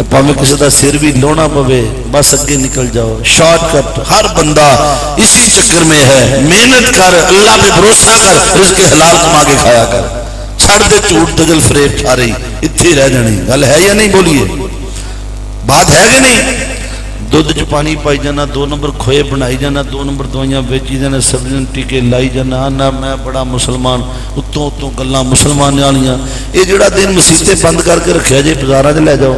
پاویں کسی کا سر بھی لونا پوے بس اگے نکل جاؤ شارٹ کٹ ہر بندہ اسی چکر میں ہے محنت کر اللہ پہ بھروسہ کر رزق حلال کما کے کھایا کر چھڑ دے جھوٹ دجل فریب کھا رہی اتنے رہ جانی گل ہے یا نہیں بولیے بات ہے کہ نہیں دودھ چ پانی پائی جانا 2 نمبر کھوئے بنائی جانا 2 نمبر دوائیاں بیچی جانا سبزیاں ٹیکے لائی جانا آنا میں بڑا مسلمان اتوں اتوں گلاں مسلمان والیاں یہ جڑا دن مسیتیں بند کر کے رکھا جی بازاراں چ لے جاؤ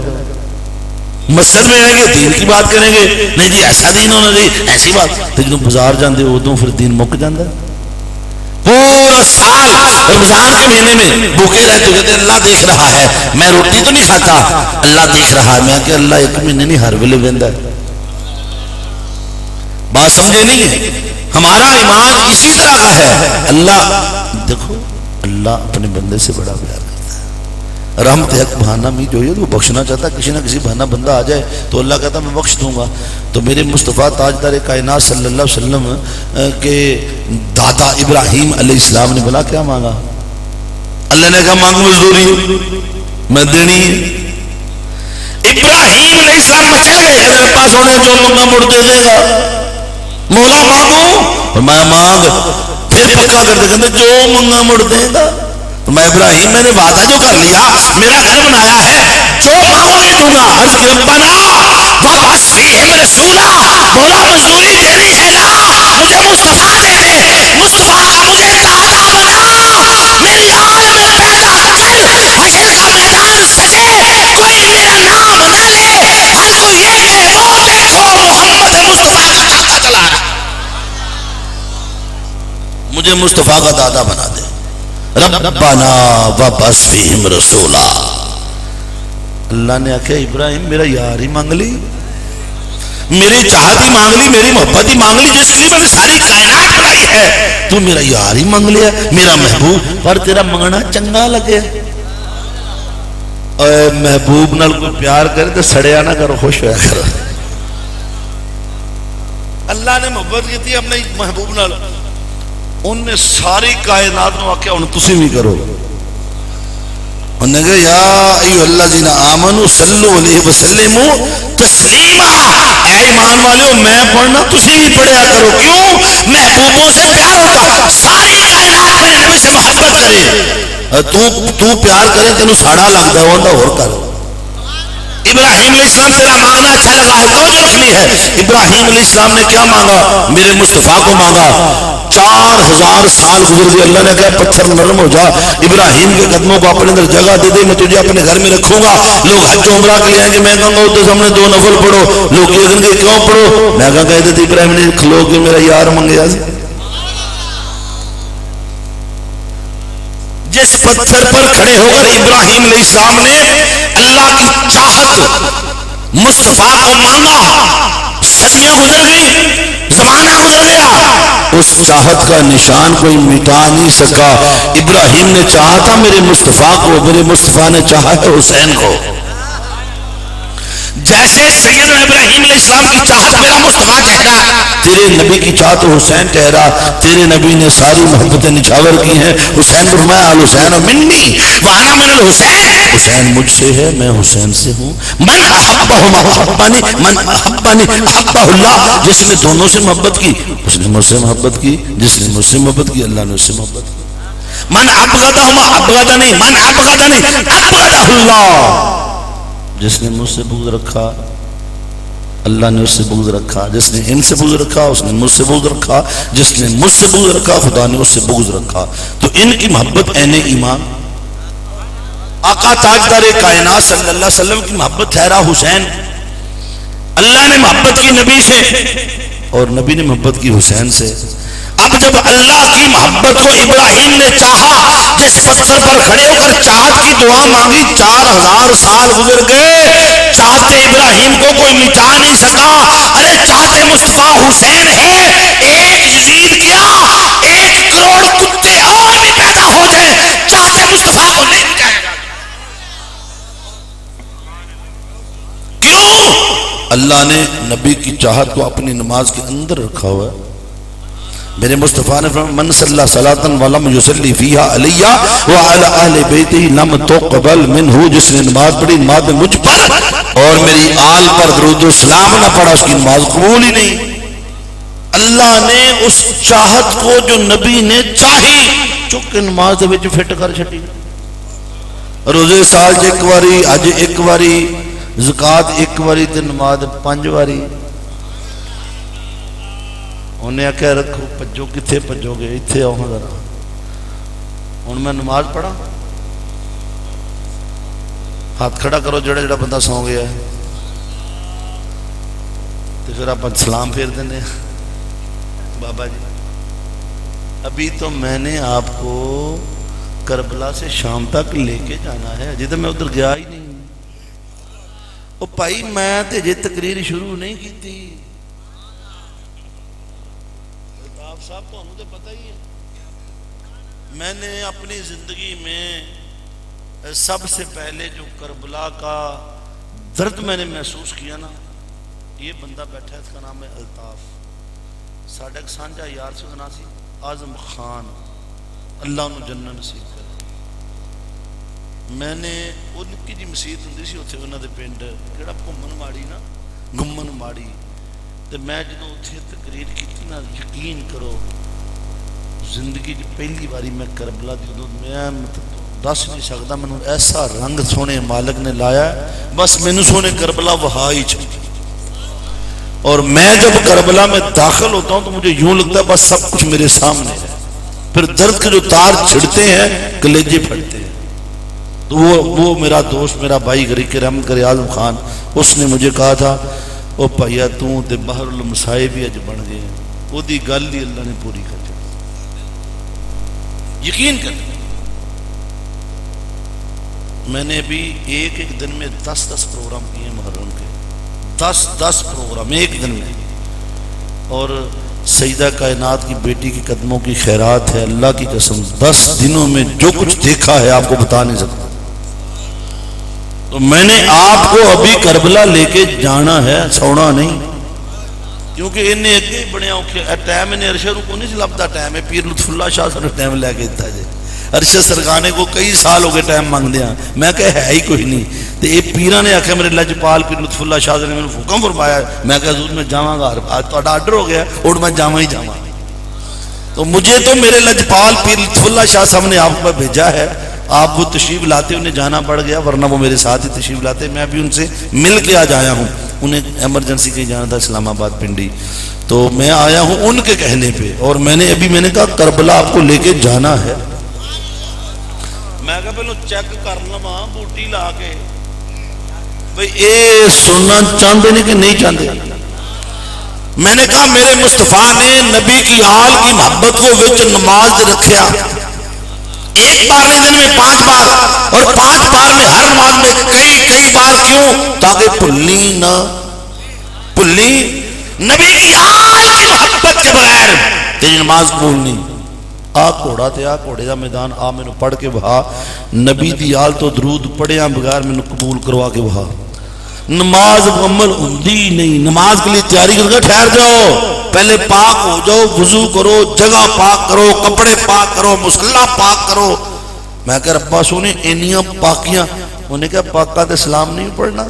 مسجد میں آئیں گے دین کی بات کریں گے نہیں جی ایسا دین ہونا جی ایسی بات تو جب بازار جاندے ادوں پھر دین مک جاندہ پورا سال رمضان کے مہینے میں بھوکے رہتے ہوئے کہتے اللہ دیکھ رہا ہے میں روٹی تو نہیں کھاتا اللہ دیکھ رہا ہے میں کہ اللہ ایک مہینے نہیں ہر ویلے ویندا ہے بات سمجھے نہیں ہے ہمارا ایمان اسی طرح کا ہے اللہ دیکھو اللہ اپنے بندے سے بڑا پیار کرتا ہے رحمت حق بہانہ بھی جو ہے وہ بخشنا چاہتا ہے کسی نہ کسی بہانہ بندہ آ جائے تو اللہ کہتا میں بخش دوں گا تو میرے مصطفیٰ تاجدار کائنات صلی اللہ علیہ وسلم کے دادا ابراہیم علیہ السلام نے بلا کیا مانگا اللہ نے کہا مانگو مزدوری میں دینی ابراہیم علیہ السلام مچل گئے میرے پاس ہونے جو منگا مڑ دے دے گا مولا مانگو اور میں مانگ پھر پکا کر دے کہتے جو منگا مڑ دے گا تو میں ابراہیم میں نے وعدہ جو کر لیا میرا گھر بنایا ہے جو مانگو گے دوں گا عرض کی ربنا وابعث فیہم رسولا مولا مزدوری دینی ہے نا مجھے مصطفیٰ دے دے مصطفیٰ کا مجھے دادا بنا میری عالم پیدا کر حشر کا میدان سجے کوئی میرا نام نہ لے ہر کوئی یہ کہے وہ دیکھو محمد مصطفیٰ کا دادا چلا رہا مجھے مصطفیٰ کا دادا بنا دے ربنا وابعث فیہم رسولا اللہ نے آکھا ابراہیم میرا یار ہی مانگ لی میری چاہت ہی مانگ لی میری محبت ہی مانگ لی جس لیے میں نے ساری کائنات بنائی ہے تو میرا یار ہی مانگ لیا میرا محبوب پر تیرا منگنا چنگا لگے اے محبوب نال کوئی پیار کرے تو سڑیا نہ کرو خوش ہویا کرو اللہ نے محبت کی تھی اپنے محبوب نال ان نے ساری کائنات نو آکھیا ان تسی بھی کرو انہوں نے کہا یا ایوہ الذین آمنوا صلو علیہ وسلموا تسلیما اے ایمان والے میں پڑھنا تسی بھی پڑھیا کرو کیوں محبوبوں سے پیار ہوگا ساری کائنات میں نبی سے محبت کرے تو پیار کرے تینوں ساڑا لگ دے ہوندہ اور کرو ابراہیم علیہ السلام تیرا مانگنا اچھا لگا ہے توجہ رکھنی ہے ابراہیم علیہ السلام نے کیا مانگا میرے مصطفیٰ کو مانگا 4000 سال گزر گئے اللہ نے کہا پتھر نرم ہو جا ابراہیم کے قدموں کو اپنے اندر جگہ دے دے میں تجھے اپنے گھر میں رکھوں گا لوگ حج و عمرہ کے لیے آئیں گے میں کہوں گا ادھر سامنے 2 نفل پڑھو لوگ یہ کہیں گے کیوں پڑھو میں کہا کہتے تھے ابراہیم نے کھلو کے میرا یار منگیا جس پتھر پر کھڑے ہو کر ابراہیم علیہ السلام نے اللہ کی چاہت مصطفیٰ کو مانگا صدیاں گزر گئی زمانہ گزر گیا اس چاہت کا نشان کوئی مٹا نہیں سکا ابراہیم نے چاہا تھا میرے مصطفیٰ کو میرے مصطفیٰ نے چاہا ہے حسین کو جیسے سیدنا ابراہیم علیہ السلام کی چاہت میرا مصطفیٰ ٹھہرا تیرے نبی کی چاہت حسین ٹھہرا تیرے نبی نے ساری محبتیں نچھاور کی ہیں حسین فرمایا آل حسین منی وانا من الحسین حسین مجھ سے ہے میں حسین سے ہوں من احبہم احبانی من احبانی احبہ اللہ جس نے دونوں سے محبت کی اس نے مجھ سے محبت کی جس نے مجھ سے محبت کی اللہ نے اس سے محبت کی من ابغضہم ابغضنی من ابغضنی ابغضہ اللہ جس نے مجھ سے بغض رکھا اللہ نے اس سے بغض رکھا جس نے ان سے بغض رکھا اس نے مجھ سے بغض رکھا جس نے مجھ سے بغض رکھا خدا نے اس سے بغض رکھا تو ان کی محبت عین ایمان آقا تاجدار کائنات صلی اللہ علیہ وسلم کی محبت ٹھہرا حسین اللہ نے محبت کی نبی سے اور نبی نے محبت کی حسین سے اب جب اللہ کی محبت کو ابراہیم نے چاہا جس پتھر پر کھڑے ہو کر چاہت کی دعا مانگی 4000 سال گزر گئے چاہتے ابراہیم کو کوئی مٹا نہیں سکا ارے چاہتے مصطفیٰ حسین ہے ایک یزید کیا 1 کروڑ کتے اور بھی پیدا ہو جائے چاہتے مصطفیٰ کو نہیں مٹائے گا کیوں اللہ نے نبی کی چاہت کو اپنی نماز کے اندر رکھا ہوا ہے میرے مصطفیٰ نے فرمایا من صلی صلاۃً ولم یصلی فیہا علیہ وعلی اہل بیتہ لم تقبل منہ، جس نے نماز پڑھی نماز میں مجھ پر اور میری آل پر درود و سلام نہ پڑھا اس کی نماز قبول ہی نہیں۔ اللہ نے اس چاہت کو جو نبی نے چاہی چک کے نماز دے وچ فٹ کر چھٹی، روزے سال چ ایک واری، حج ایک واری، زکات ایک واری تے نماز 5 واری۔ انہیں آخیا رکھو پجو، کتنے پجو گے، اتنے آؤ ذرا، ہوں میں نماز پڑھا، ہاتھ کھڑا کرو جڑا جڑا بندہ سو گیا ہے، تو پھر آپ سلام پھیر دینے بابا جی ابھی تو میں نے آپ کو کربلا سے شام تک لے کے جانا ہے، اجے تو میں ادھر گیا ہی نہیں۔ او بھائی میں تے جے تقریر شروع نہیں کی تھی، صاحب تو انہوں نے پتہ ہی ہے، میں نے اپنی زندگی میں سب سے پہلے جو کربلا کا درد میں نے محسوس کیا نا، یہ بندہ بیٹھا ہے، اس کا نام ہے الطاف، ساڑھا ایک سانجا یار سے گنا سی اعظم خان، اللہ انہوں جنت نصیب کرے۔ میں نے ان کی جی مسجد ہوندی سی اتھے انہوں دے پنڈ کیڑا گھمن ماڑی نا، گھمن ماڑی، تو میں جدوں اتھے تقریر کی نا، یقین کرو زندگی کی پہلی باری میں کربلا جدوں میں دس نہیں سکتا، میں ایسا رنگ سونے مالک نے لایا ہے، بس میں نے سونے کربلا وہا ہی چاہیے۔ اور میں جب کربلا میں داخل ہوتا ہوں تو مجھے یوں لگتا ہے بس سب کچھ میرے سامنے ہے، پھر درد کے جو تار چھڑتے ہیں کلیجے پھٹتے ہیں۔ تو وہ میرا دوست، میرا بھائی غریق رحمت کرے اعظم خان، اس نے مجھے کہا تھا او بھائیا توں تے بحر المصائب بھی اج بن گئے ہیں، وہ دی گل ہی اللہ نے پوری کر دی۔ یقین کر، میں نے بھی ایک دن میں 10 پروگرام کیے محرم کے، 10 پروگرام ایک دن میں، اور سیدہ کائنات کی بیٹی کی قدموں کی خیرات ہے، اللہ کی قسم 10 دنوں میں جو کچھ دیکھا ہے آپ کو بتا نہیں سکتا۔ تو میں نے آپ کو ابھی کربلا لے کے جانا ہے، سونا نہیں، کیونکہ انہیں اگے ہی بڑے اوکھے ٹائم انہیں ارشد کو نہیں لبدا، ٹائم ہے پیر لطف اللہ شاہ صاحب نے ٹائم لے کے دیتا جی، ارشد سرگانے کو کئی سال ہو گئے ٹائم مانگ دیا، میں کہا ہے ہی کوئی نہیں، تو یہ پیران نے آخیا میرے لجپال پیر لطف اللہ شاہ صاحب نے میرے حکم فرمایا، میں کہا حضور میں جاواں گا، آج تو آرڈر ہو گیا اور میں جاواں ہی جاواں۔ تو مجھے تو میرے لجپال پیر لطف اللہ شاہ صاحب نے آپ کو بھیجا ہے، آپ وہ تشریف لاتے انہیں جانا پڑ گیا، ورنہ وہ میرے ساتھ ہی تشریف لاتے، میں بھی ان سے مل کے آج آیا ہوں، انہیں ایمرجنسی کہیں جانا تھا اسلام آباد پنڈی، تو میں آیا ہوں ان کے کہنے پہ، اور میں نے کہا کربلا آپ کو لے کے جانا ہے۔ میں کہا پہلو چیک کر لواں بوٹی لا کے بھئی اے سننا چاہتے نہیں کہ نہیں چاہتے۔ میں نے کہا میرے مصطفیٰ نے نبی کی آل کی محبت کو وچ نماز رکھیا، ایک بار نہیں دن میں 5 بار، اور 5 بار میں ہر نماز میں کئی بار، کیوں؟ تاکہ بھلی نہ بھلی، نبی کی آل کی محبت کے بغیر تیری نماز قبول نہیں۔ آ گھوڑا تے آ گھوڑے دا میدان آ مینوں پڑھ کے بہا، نبی دی آل تو درود پڑھیاں بغیر مینوں قبول کروا کے بہا۔ نماز مکمل ہوندی نہیں، نماز کے لیے تیاری کر کے ٹھہر جاؤ، پہلے پاک ہو جاؤ، وضو کرو، جگہ پاک کرو، کپڑے پاک کرو، مصلی پاک کرو۔ میں کہا ربا سونے انیاں پاکیاں، انہیں کہا پاکا تے سلام نہیں پڑھنا؟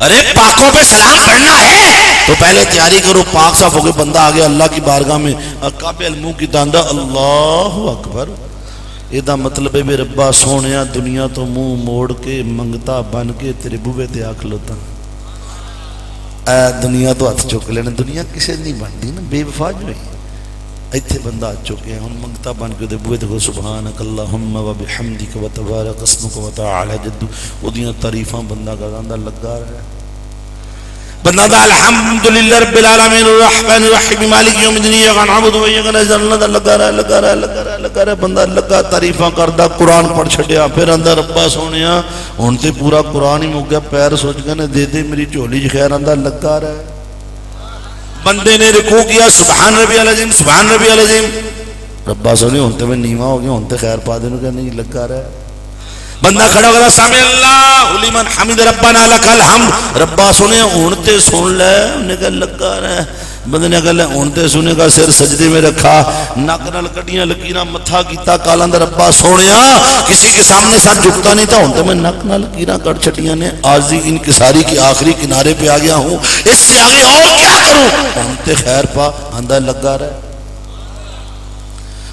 ارے پاکوں پہ سلام پڑھنا ہے تو پہلے تیاری کرو، پاک صاف ہو کے بندہ آ گیا اللہ کی بارگاہ میں، کعبے المنہ کی داندہ اللہ اکبر، یہ دا مطلب ہے بے ربا سونیا دنیا تو منہ موڑ کے منگتا بن کے تیرے بوے تے آ کھلوتا، اے دنیا تو ہاتھ چک لینا، دنیا کسے نہیں بنتی نا، بے وفا جو ہے، ایتھے بندہ آ چکے ہیں، ہن منگتا بن کے بوے تے کو سبحانک اللہم و بحمدک و تبارک اسمک و تعالی جدو، او دیاں تعریفاں بندہ کردا لگا رہا ہے، بندہ دا الحمدللہ رب العالمین الرحمن الرحیم مالک یوم الدین ایاک نعبد و ایاک نستعین، لگا رہا بندہ لگا تعریفاں کردا، قرآن پڑھ چھڈیا، پھر اندر ربا سونیا ہن تے پورا قرآن ہی مک گیا، پیر سوچ کے نے دے دے میری جھولی چ خیر، اندر لگا رہا ہے۔ بندے نے رکوع کیا، سبحان ربی العظیم سبحان ربی العظیم، ربا سونی ہن تے میں نیواں ہو گیا، ہن تے خیر پا دے، کہ نہیں لگا رہا ہے۔ بندہ کھڑا ہو گیا، سامع اللہ لمن حمد ربنا لک الحمد، ربا سنے ہن تے سن لے، انہیں کہا لگا رہا ہے۔ بندے نے گل ہونتے سنے گا سر سجدے میں رکھا نک نال کڈیاں لکیراں متھا کیتا کالندر ربا سونیا کسی کے سامنے ساتھ جھکتا نہیں تھا ہونتے میں نک نال لکیراں کٹ چھٹیاں نے عارضی انکساری کے آخری کنارے پہ آ گیا ہوں اس سے آگے اور کیا کروں ہونتے خیر پا آندہ لگا رہے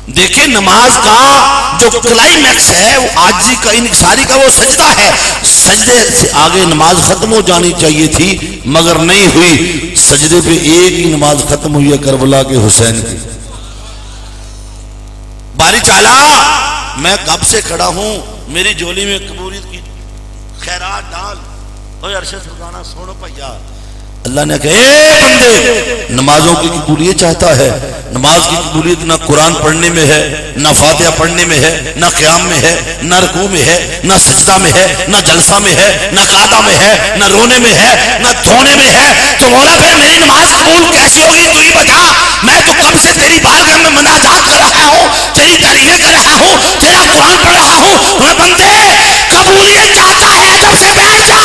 دیکھیں نماز کا جو کلائمیکس ہے وہ آجی کا انکساری کا وہ سجدہ ہے سجدے سے آگے نماز ختم ہو جانی چاہیے تھی مگر نہیں ہوئی سجدے پہ ایک ہی نماز ختم ہوئی ہے کربلا کے حسین کی باری چالا میں کب سے کھڑا ہوں میری جولی میں قبولیت کی خیرات ڈال اوہ ارشد فرقانہ سوڑو پہیا اللہ نے کہا اے بندے نمازوں کی قبولیت چاہتا ہے نماز کی قبولیت نہ قرآن پڑھنے میں ہے نہ فاتحہ پڑھنے میں ہے نہ قیام میں ہے نہ رکوع میں ہے نہ سجدہ میں ہے نہ جلسہ میں ہے نہ قعدہ میں ہے نہ رونے میں ہے نہ دھونے میں ہے تو مولا پھر میری نماز قبول کیسی ہوگی تو ہی بتا میں تو کب سے تیری بارگاہ میں مناجات کر رہا ہوں تیری تعریفیں کر رہا ہوں تیرا قرآن پڑھ رہا ہوں وہ بندے قبولیت چاہتا ہے جب سے بیٹھ جا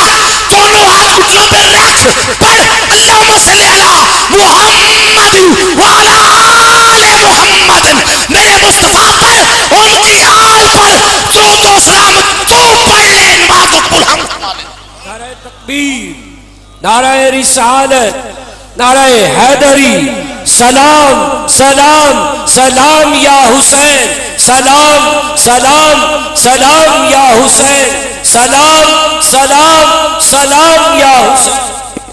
دونوں ہاتھ اٹھا پہ رکھ پڑھ اللہم صلی علی محمد وعلی آل محمد میرے مصطفیٰ پر ان کی آل پر درود و سلام تو پڑھ لے نماز قبول ہم نعرہ تکبیر نعرہ رسالت نعرہ حیدری سلام سلام سلام یا حسین سلام سلام سلام یا حسین سلام سلام سلام یا حسین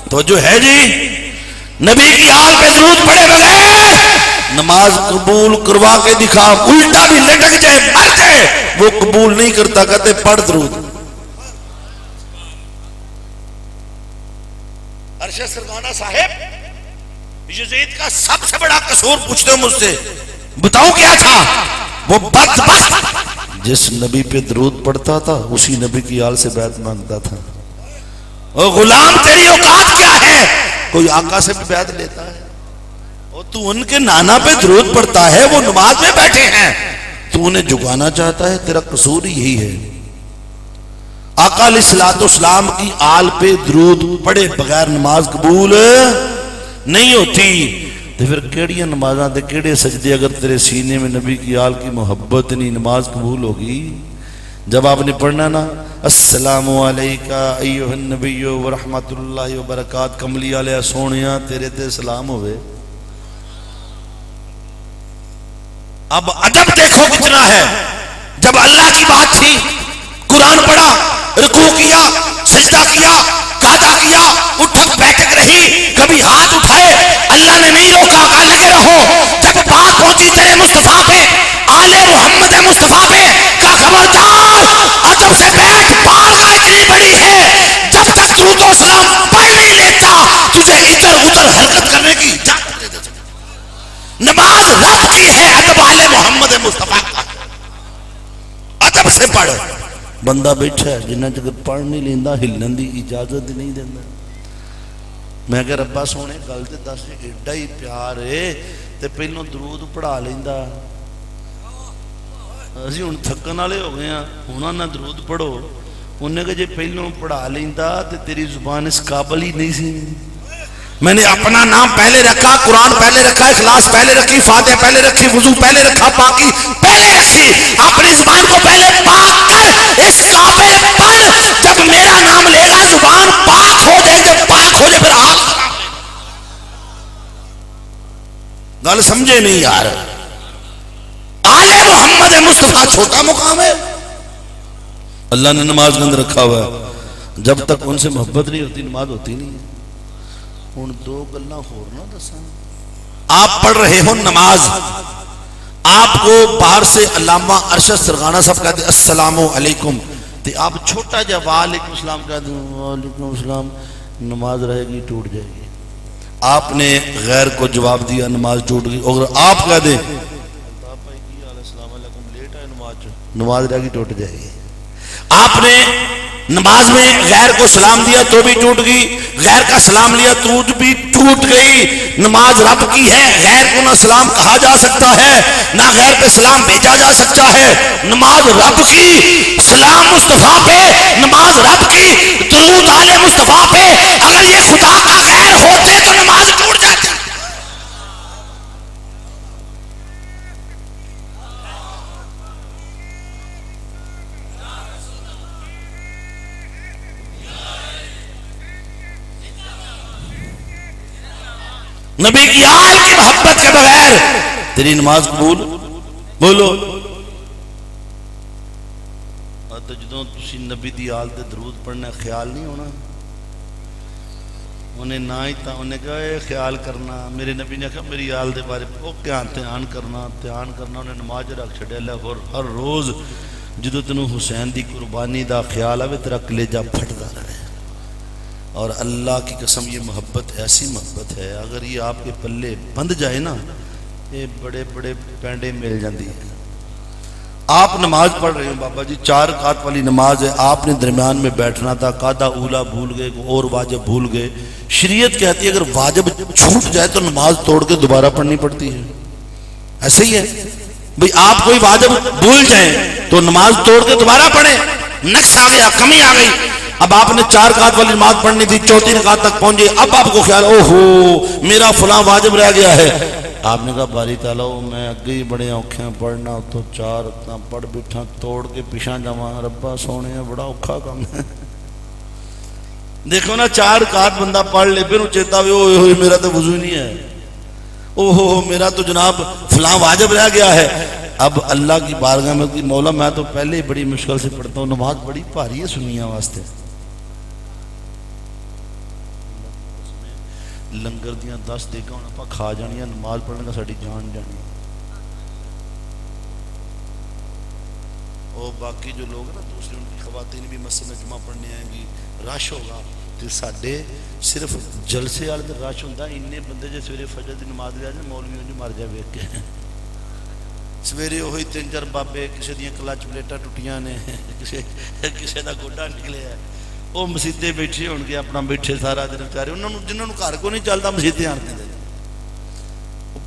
تو جو ہے جی نبی کی آل پہ درود پڑے بغیر نماز قبول کروا کے دکھا الٹا بھی لٹک جائے مر جائے وہ قبول نہیں کرتا کہتے پڑھ درود ارشد سرگانہ صاحب یزید کا سب سے بڑا قصور پوچھتے ہو مجھ سے بتاؤ کیا تھا وہ بدبخت جس نبی پہ درود پڑھتا تھا اسی نبی کی آل سے بیعت مانگتا تھا او غلام تیری اوقات کیا ہے کوئی آقا سے بھی بیعت لیتا ہے اور تو ان کے نانا پہ درود پڑھتا ہے وہ نماز میں بیٹھے ہیں تو انہیں جھکانا چاہتا ہے تیرا قصور یہی ہے آقا علیہ الصلوۃ والسلام کی آل پہ درود پڑھے بغیر نماز قبول نہیں ہوتی تو پھر کیڑیاں نمازاں دے کیڑے سجدے اگر تیرے سینے میں نبی کی آل کی محبت نہیں نماز قبول ہوگی جب آپ نے پڑھنا نا السلام علیکہ ایوہ النبی ورحمت اللہ وبرکات کملی علیہ سونیاں تیرے تے سلام ہوئے اب ادب دیکھو کتنا ہے جب اللہ کی بات تھی قرآن پڑھا رکوع کیا سجدہ کیا قعدہ کیا اٹھک بیٹھک رہی کبھی ہاتھ اٹھائے اللہ نے نہیں روکا کہا لگے رہو جب بات پہنچی تیرے مصطفیٰ پہ آل محمد مصطفیٰ پہ کہا خبردار ادب سے بیٹھ بارگاہ اتنی بڑی ہے جب تک درود و سلام پڑھ نہیں لیتا تجھے ادھر ادھر حرکت کرنے کی اجازت نہیں دے سکتا نماز رب کی ہے ادب آل محمد مصطفیٰ کا ادب سے پڑھ بندہ بیٹھا ہے جنہیں جگر پڑھ نہیں لیندہ ہلن دی اجازت نہیں دیندہ میں کہ ربا سونے گل تے دس ایڈا ہی پیار ہے تے پہلوں درود پڑھا لیندہ اسی ان تھکن والے ہو گئے ہیں ہونا نہ درود پڑھو انہیں کہ جے پہلوں پڑھا لیندہ تے تیری زبان اس قابل ہی نہیں سی میں نے اپنا نام پہلے رکھا قرآن پہلے رکھا اخلاص پہلے رکھی فاتحہ پہلے رکھی وضو پہلے رکھا پاکی پہلے رکھی اپنی زبان کو پہلے پاک کر اس قابل پڑھ جب میرا نام لے گا زبان پاک ہو جائے جب پاک ہو جائے پھر آگ گل سمجھے نہیں یار آل محمد مصطفیٰ چھوٹا مقام ہے اللہ نے نماز کے اندر رکھا ہوا ہے جب تک ان سے محبت نہیں ہوتی نماز ہوتی نہیں ہے ان دو گلنا ہورنا دساں آپ پڑھ رہے ہو نماز آپ کو باہر سے علامہ ارشد سرغانہ صاحب کہتے ہیں السلام علیکم تو آپ چھوٹا جا وعلیکم السلام کہتے ہیں وعلیکم السلام نماز رہے گی ٹوٹ جائے گی آپ نے غیر کو جواب دیا نماز ٹوٹ گئی اور آپ کہہ دیں نماز رہے گی ٹوٹ جائے گی آپ نے نماز میں غیر کو سلام دیا تو بھی ٹوٹ گئی غیر کا سلام لیا تو بھی ٹوٹ گئی نماز رب کی ہے غیر کو نہ سلام کہا جا سکتا ہے نہ غیر پہ سلام بھیجا جا سکتا ہے نماز رب کی سلام مصطفیٰ پہ نماز رب کی درود آل مصطفیٰ پہ اگر یہ خدا کا غیر ہوتے تو نماز ٹوٹ جاتی نبی کی آل کی محبت کے بغیر تیری نماز قبول بولو. تو جدوں تسی نبی دی آل تے درود پڑھنا خیال نہیں ہونا انہیں نہ ہی تا انہیں کہا اے خیال کرنا. میرے نبی نے کہا میری آل دے بارے او کیا دھیان کرنا انہیں نماز رکھ چھڑیا. اللہ اور ہر روز جدوں تینوں حسین دی قربانی دا خیال آوے تیرا کلیجہ پھٹدا رہے. اور اللہ کی قسم یہ محبت ایسی محبت ہے اگر یہ آپ کے پلے بند جائے نا یہ بڑے بڑے پینڈے مل جاندی ہیں. آپ نماز پڑھ رہے ہو بابا جی 4 رکعت والی نماز ہے, آپ نے درمیان میں بیٹھنا تھا, قاعدہ اولا بھول گئے اور واجب بھول گئے. شریعت کہتی ہے اگر واجب چھوٹ جائے تو نماز توڑ کے دوبارہ پڑھنی پڑتی ہے. ایسے ہی ہے بھئی آپ کوئی واجب بھول جائیں تو نماز توڑ کے دوبارہ پڑھیں. نقص آ گیا, کمی آ گئی. اب آپ نے 4 رکعت والی نماز پڑھنی تھی, 4تھی رکعت تک پہنچے, اب آپ کو خیال اوہو میرا فلاں واجب رہ گیا ہے. آپ نے کہا باری تعالیٰ میں اگے ہی بڑے اوکھے پڑھنا تو 4 اتنا پڑھ بیٹھا توڑ کے پیچھا جاواں ربا سونے بڑا اوکھا کام ہے. دیکھو نا 4 رکعت بندہ پڑھ لے پھر چیتا ہوئے اوہ ہوئے میرا تو وضو نہیں ہے, اوہ میرا تو جناب فلاں واجب رہ گیا ہے. اب اللہ کی بارگاہ میں کہ مولا میں تو پہلے ہی بڑی مشکل سے پڑھتا ہوں, نماز بڑی بھاری ہے سنیاں واسطے. لنگر دیاں 10 دیگاں ہوں اپا کھا جانیاں, نماز پڑھنے کا ساڑی جان جانی. اور باقی جو لوگ نا دوسرے ان کی خواتین بھی مسجد میں جمعہ پڑھنے آئیں گی, رش ہوگا. تو ساڑھے صرف جلسے والے دن رش ہوتا ہے. انہیں بندے جو سویرے فجر دی نماز لیا جائے مولویوں جو مر جائے بیٹھ کے سویرے ہوئی 3-4 بابے کسی دیاں کلچ پلیٹا ٹوٹیاں نے, کسی دا گوڈا نکلے ہے, وہ مسیطے بیٹھے ہون گے اپنا بیٹھے سارا دن بیچارے. جنہوں نے گھر کو نہیں چلتا مسیطے آنے دے.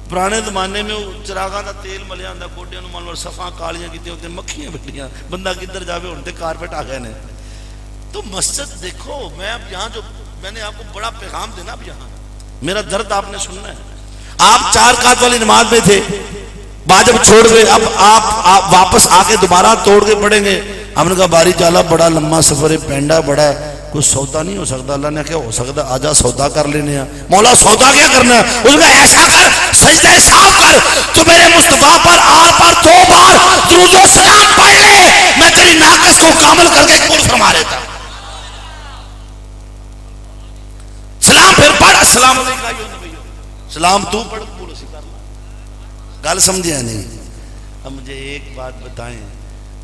پرانے زمانے میں چراغاں دا تیل ملیا ہوندا, گوڈیاں نوں مان لو صفاں کالیاں کیتیاں ہوندے, مکھیاں بیٹھیاں, بندہ کدھر جاوے ہن تے کارپیٹ آ گئے نے. تو مسجد دیکھو, میں اب یہاں جو میں نے آپ کو بڑا پیغام دینا, اب یہاں میرا درد آپ نے سننا ہے. آپ 4 رکعت والی نماز میں تھے, واجب چھوڑ گئے, اب آپ واپس آ کے دوبارہ توڑ کے پڑھیں گے. ہم نے کہا باری تعالیٰ بڑا لمبا سفر ہے, پینڈا بڑا ہے, کوئی سودا نہیں ہو سکتا. اللہ نے کیا ہو سکتا, آجا سودا کر لینے ہیں. مولا سودا کیا کرنا ہے؟ اس کا ایسا کر سجدہ صاف کر, تو میرے مصطفیٰ پر آل پر 2 بار درود و سلام پڑھ لے, میں تیری ناقص کو کامل کر کے قبول فرما لیتا. سلام پھر پڑھ, السلام علیکم, سلام تو پڑھ قبول اسی کر لا. گل سمجھے نہیں؟ اب مجھے ایک بات بتائیں,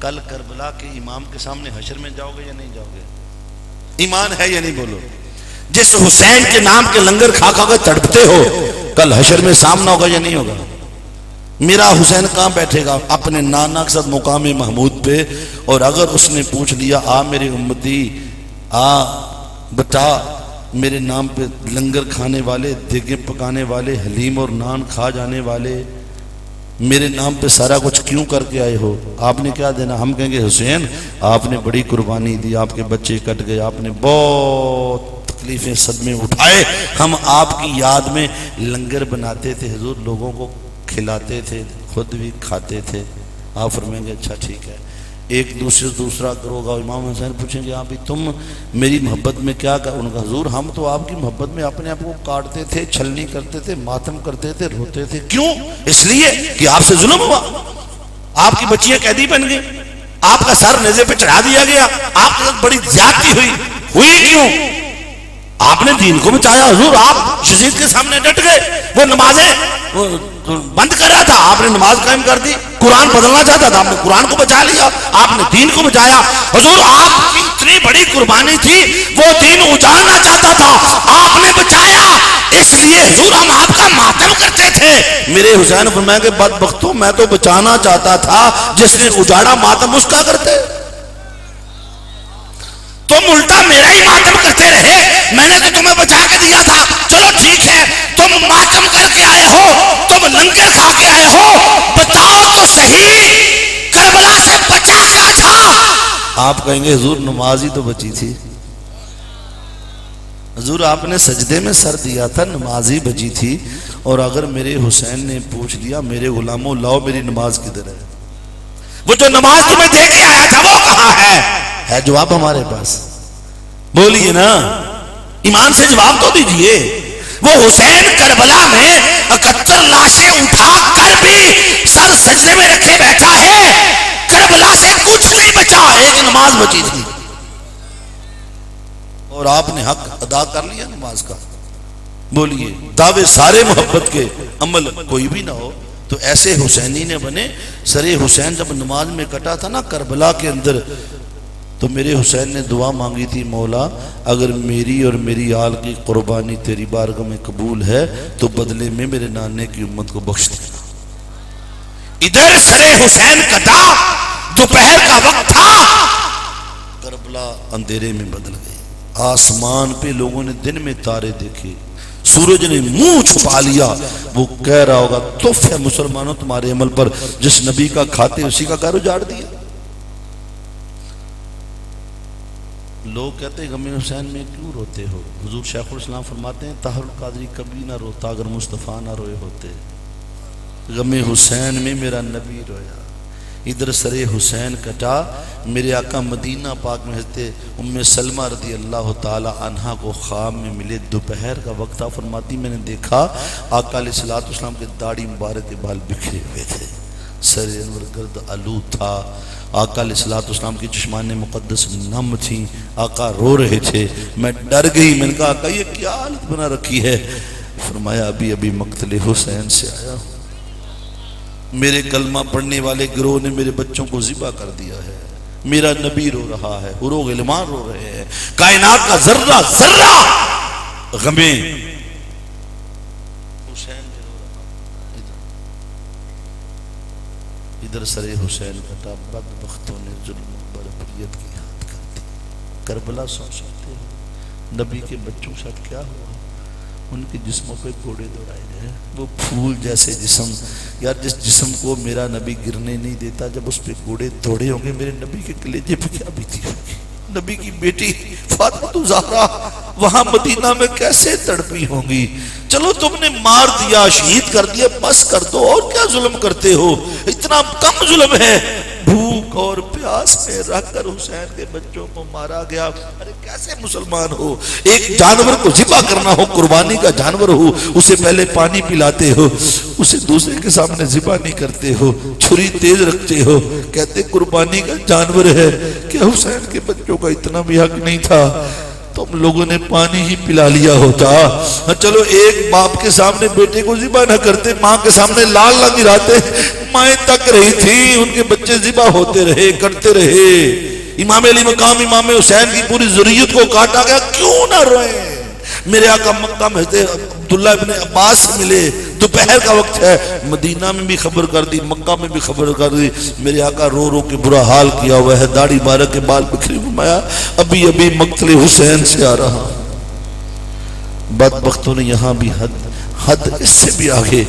کل کربلا کے امام کے سامنے حشر میں جاؤ گے یا نہیں جاؤ گے؟ ایمان ہے یا نہیں بولو؟ جس حسین کے نام کے لنگر کھا کھا کے تڑپتے ہو, کل حشر میں سامنا ہوگا یا نہیں ہوگا؟ میرا حسین کہاں بیٹھے گا؟ اپنے نانا کے ساتھ مقام محمود پہ. اور اگر اس نے پوچھ لیا آ میرے امتی آ بتا میرے نام پہ لنگر کھانے والے, دیگیں پکانے والے, حلیم اور نان کھا جانے والے, میرے نام پہ سارا کچھ کیوں کر کے آئے ہو؟ آپ نے کیا دینا؟ ہم کہیں گے حسین آپ نے بڑی قربانی دی, آپ کے بچے کٹ گئے, آپ نے بہت تکلیفیں صدمے اٹھائے, ہم آپ کی یاد میں لنگر بناتے تھے, حضور لوگوں کو کھلاتے تھے, خود بھی کھاتے تھے. آپ فرمائیں گے اچھا ٹھیک ہے. ایک دوسرے دوسرا کرو گا. امام حسین پوچھیں گے آپ تم میری محبت میں کیا کر؟ ان کا حضور ہم تو آپ کی محبت میں اپنے آپ کو کاٹتے تھے, چھلنی کرتے تھے, ماتم کرتے تھے, روتے تھے. کیوں؟ اس لیے کہ آپ سے ظلم ہوا, آپ کی بچیاں قیدی بن گئی, آپ کا سر نیزے پہ چڑھا دیا گیا, آپ کے ساتھ بڑی زیادتی ہوئی کیوں؟ آپ نے دین کو بچایا. حضور آپ یزید کے سامنے ڈٹ گئے, وہ نمازیں بند کر رہا تھا, آپ نے نماز قائم کر دی. قرآن بدلنا چاہتا تھا, آپ نے قرآن کو بچا لیا, آپ نے دین کو بچایا. حضور آپ کی اتنی بڑی قربانی تھی, وہ دین اجاڑنا چاہتا تھا, آپ نے بچایا. اس لیے حضور ہم آپ کا ماتم کرتے تھے. میرے حسین فرمایا کہ بدبختوں میں تو بچانا چاہتا تھا, جس نے اجاڑا ماتم اس کا کرتے. تم الٹا میرا ہی ماتم کرتے رہے, میں نے تو تمہیں بچا کے دیا تھا. چلو ٹھیک ہے, تم ماتم کر کے آئے ہو, تم لنگر کھا کے آئے ہو, بتاؤ تو صحیح کربلا سے بچا کیا تھا؟ آپ کہیں گے حضور نماز ہی تو بچی تھی. حضور آپ نے سجدے میں سر دیا تھا, نماز ہی بچی تھی. اور اگر میرے حسین نے پوچھ لیا میرے غلاموں لاؤ میری نماز کدھر ہے, وہ جو نماز تمہیں دے کے آیا تھا وہ کہاں ہے جواب ہمارے پاس. بولیے نا, ایمان سے جواب تو دیجئے. وہ حسین کربلا میں 71 لاشیں اٹھا کر بھی سر سجدے میں رکھے بیٹھا ہے. کربلا سے کچھ نہیں بچا, ایک نماز بچی تھی اور آپ نے حق ادا کر لیا نماز کا. بولیے دعوے سارے محبت کے, عمل کوئی بھی نہ ہو تو ایسے حسینی نے بنے. سر حسین جب نماز میں کٹا تھا نا کربلا کے اندر, تو میرے حسین نے دعا مانگی تھی, مولا اگر میری اور میری آل کی قربانی تیری بارگاہ میں قبول ہے تو بدلے میں میرے نانے کی امت کو بخش دینا. ادھر سر حسین کٹا, دوپہر کا وقت تھا, کربلا اندھیرے میں بدل گئی. آسمان پہ لوگوں نے دن میں تارے دیکھے, سورج نے منہ چھپا لیا. وہ کہہ رہا ہوگا تف ہے مسلمانوں تمہارے عمل پر, جس نبی کا کھاتے اسی کا گھر اجاڑ دیا. لوگ کہتے ہیں غم حسین میں کیوں روتے ہو؟ حضور شیخ الاسلام فرماتے ہیں طاہر القادری کبھی نہ روتا اگر مصطفیٰ نہ روئے ہوتے. غم حسین میں میرا نبی رویا. ادھر سر حسین کٹا, میرے آقا مدینہ پاک میں حضرت ام سلمہ رضی اللہ تعالی عنہا کو خواب میں ملے. دوپہر کا وقت تھا, فرماتی میں نے دیکھا آقا علیہ الصلوۃ والسلام کے داڑھی مبارک کے بال بکھرے ہوئے تھے, سر انور گرد آلود تھا. آقا علیہ الصلوۃ والسلام کی چشمان مقدس نم تھیں, آقا رو رہے تھے. میں ڈر گئی, میں نے کہا آقا یہ کیا حالت بنا رکھی ہے؟ فرمایا ابھی ابھی مقتل حسین سے آیا ہوں, میرے کلمہ پڑھنے والے گروہ نے میرے بچوں کو ذبح کر دیا ہے, میرا نبی رو رہا ہے, حور و غلمان رو رہے ہیں, کائنات کا ذرہ ذرہ غمیں حسین میں رو رہا. ادھر سر حسین کٹا, بدبختوں نے ظلم و بربریت کی حد کر دی. کربلا سو سکتے ہیں نبی کے بچوں کے ساتھ کیا ہوا؟ ان کے جسموں پہ گھوڑے دوڑائے گئے, وہ پھول جیسے جسم. یار جس جسم کو میرا نبی گرنے نہیں دیتا, جب اس پہ گھوڑے دوڑے ہوں گے میرے نبی کے کلیجے پہ کیا بیتی ہوگی؟ نبی کی بیٹی فاطمہ زہرا وہاں مدینہ میں کیسے تڑپی ہوں گی. چلو تم نے مار دیا, شہید کر دیا, بس کر دو, اور کیا ظلم کرتے ہو؟ اتنا کم ظلم ہے. بھوک اور پیاس میں رکھ کر حسین کے بچوں کو مارا گیا. ارے کیسے مسلمان ہو؟ ایک جانور کو ذبح کرنا ہو, قربانی کا جانور ہو, اسے پہلے پانی پلاتے ہو, اسے دوسرے کے سامنے ذبح نہیں کرتے ہو, چھری تیز رکھتے ہو, کہتے قربانی کا جانور ہے. کہ حسین کے بچوں کا اتنا بھی حق نہیں تھا؟ تم لوگوں نے پانی ہی پلا لیا ہوتا. چلو ایک باپ کے سامنے بیٹے کو ذبح نہ کرتے, ماں کے سامنے لال نہ گراتے. مائیں تک رہی تھی, ان کے بچے ذبح ہوتے رہے, کرتے رہے. امام علی مقام امام حسین کی پوری ذریت کو کاٹا گیا, کیوں نہ روئیں؟ میرے آقا مکہ میں عبداللہ ابن عباس سے ملے, دوپہر کا وقت ہے, مدینہ میں بھی خبر کر دی, مکہ میں بھی خبر کر دی. میرے آقا رو رو کے برا حال کیا ہوا ہے, داڑھی بارک کے بال بکھری. فرمایا ابھی ابھی مقتل حسین سے آ رہا. بدبختوں نے یہاں بھی حد اس سے بھی آگے.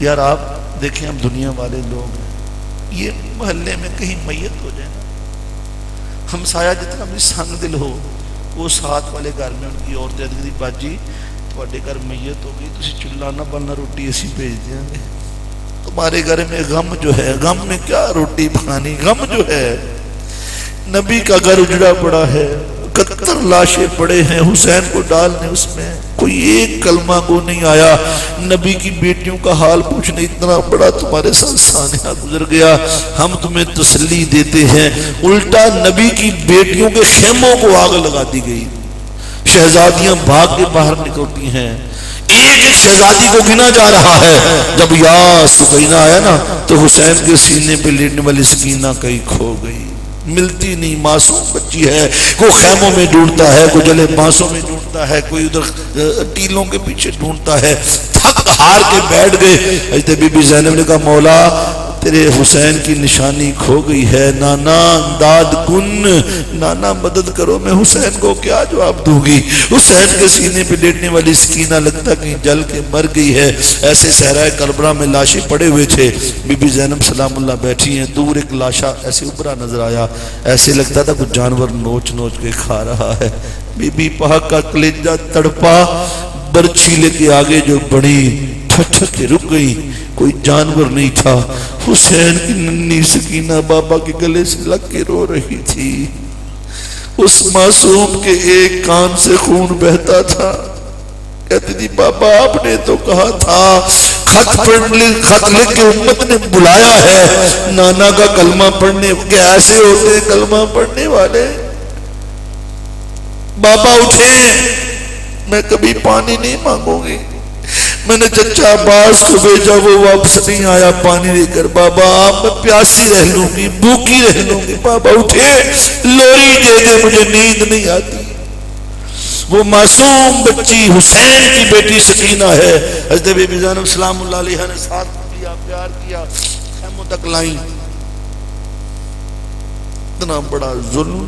یار آپ دیکھیں, ہم دنیا والے لوگ ہیں, یہ محلے میں کہیں میت ہو جائے نا, ہمسایہ جتنا بھی سنگ دل ہو, وہ ساتھ والے گھر میں ان کی عورتیں کہتی باجی تھوڑے گھر میت ہو گئی, تسی چولہا نہ بننا, روٹی اسی بھیج دیں گے. تمہارے گھر میں غم جو ہے, غم میں کیا روٹی پکانی, غم جو ہے. نبی کا گھر اجڑا پڑا ہے, 71 لاشیں پڑے ہیں, حسین کو ڈالنے اس میں کوئی ایک کلمہ کو نہیں آیا. نبی کی بیٹیوں کا حال پوچھنے, اتنا بڑا تمہارے ساتھ سانحہ گزر گیا, ہم تمہیں تسلی دیتے ہیں. الٹا نبی کی بیٹیوں کے خیموں کو آگ لگا دی گئی, شہزادیاں بھاگ کے باہر نکلتی ہیں. ایک ایک شہزادی کو گنا جا رہا ہے. جب یا سکینہ آیا نا, تو حسین کے سینے پہ لیٹنے والی سکینہ کہیں کھو گئی, ملتی نہیں. معصوم بچی ہے, کوئی خیموں میں ڈھونڈتا ہے, کوئی جلے بانسوں میں ڈھونڈتا ہے, کوئی ادھر ٹیلوں کے پیچھے ڈھونڈتا ہے. تھک ہار کے بیٹھ گئے. حضرت بی بی زینب نے کہا مولا تیرے حسین کی نشانی کھو گئی ہے, نانا امداد کن, نانا مدد کرو. میں حسین کو کیا جواب دوں گی؟ حسین کے سینے پہ لیٹنے والی سکینہ لگتا کہیں جل کے مر گئی ہے. ایسے صحرائے کربلا میں لاشیں پڑے ہوئے تھے, بی بی زینب سلام اللہ بیٹھی ہیں, دور ایک لاشا ایسے ابھرا نظر آیا, ایسے لگتا تھا کچھ جانور نوچ نوچ کے کھا رہا ہے. بی بی پاک کا کلیجہ تڑپا, برچھی لے کے آگے جو بڑی ٹھٹھ کے رک گئی, کوئی جانور نہیں تھا. حسین کی ننھی سکینہ بابا کے گلے سے لگ کے رو رہی تھی. اس معصوم کے ایک کان سے خون بہتا تھا. کہتی تھی بابا آپ نے تو کہا تھا خط لکھ کے امت نے بلایا ہے نانا کا کلمہ پڑھنے کے. ایسے ہوتے ہیں کلمہ پڑھنے والے. بابا اٹھیں میں کبھی پانی نہیں مانگوں گی. میں نے چچا عباس کو بھیجا وہ واپس نہیں آیا پانی لے کر. بابا آپ میں پیاسی رہ لوں گی بھوکی رہ لوں گی. بابا اٹھیں لوری دے دے مجھے نیند نہیں آتی. وہ معصوم بچی حسین کی بیٹی سکینہ ہے. حضرت بی بی زینب سلام اللہ علیہ نے ساتھ کیا پیار کیا خیموں تک لائیں. اتنا بڑا ظلم.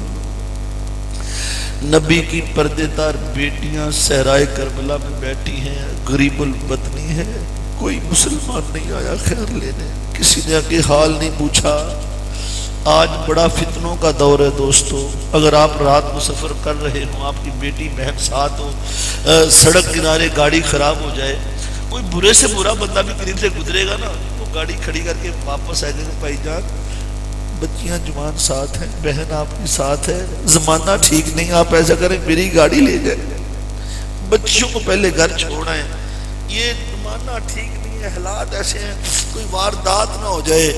نبی کی پردے دار بیٹیاں صحرائے کربلا میں بیٹھی ہیں غریب البطنی ہے. کوئی مسلمان نہیں آیا خیر لینے. کسی نے آگے حال نہیں پوچھا. آج بڑا فتنوں کا دور ہے دوستو. اگر آپ رات کو سفر کر رہے ہوں آپ کی بیٹی بہن ساتھ ہو سڑک کنارے گاڑی خراب ہو جائے کوئی برے سے برا بندہ بھی قریب سے گزرے گا نا وہ گاڑی کھڑی کر کے واپس آئے گا. بھائی جان بچیاں جوان ساتھ ہیں بہن آپ کی ساتھ ہے زمانہ ٹھیک نہیں آپ ایسا کریں میری گاڑی لے جائیں. بچیوں کو پہلے گھر چھوڑنا ہے. یہ زمانہ ٹھیک نہیں ہے حالات ایسے ہیں کوئی واردات نہ ہو جائے.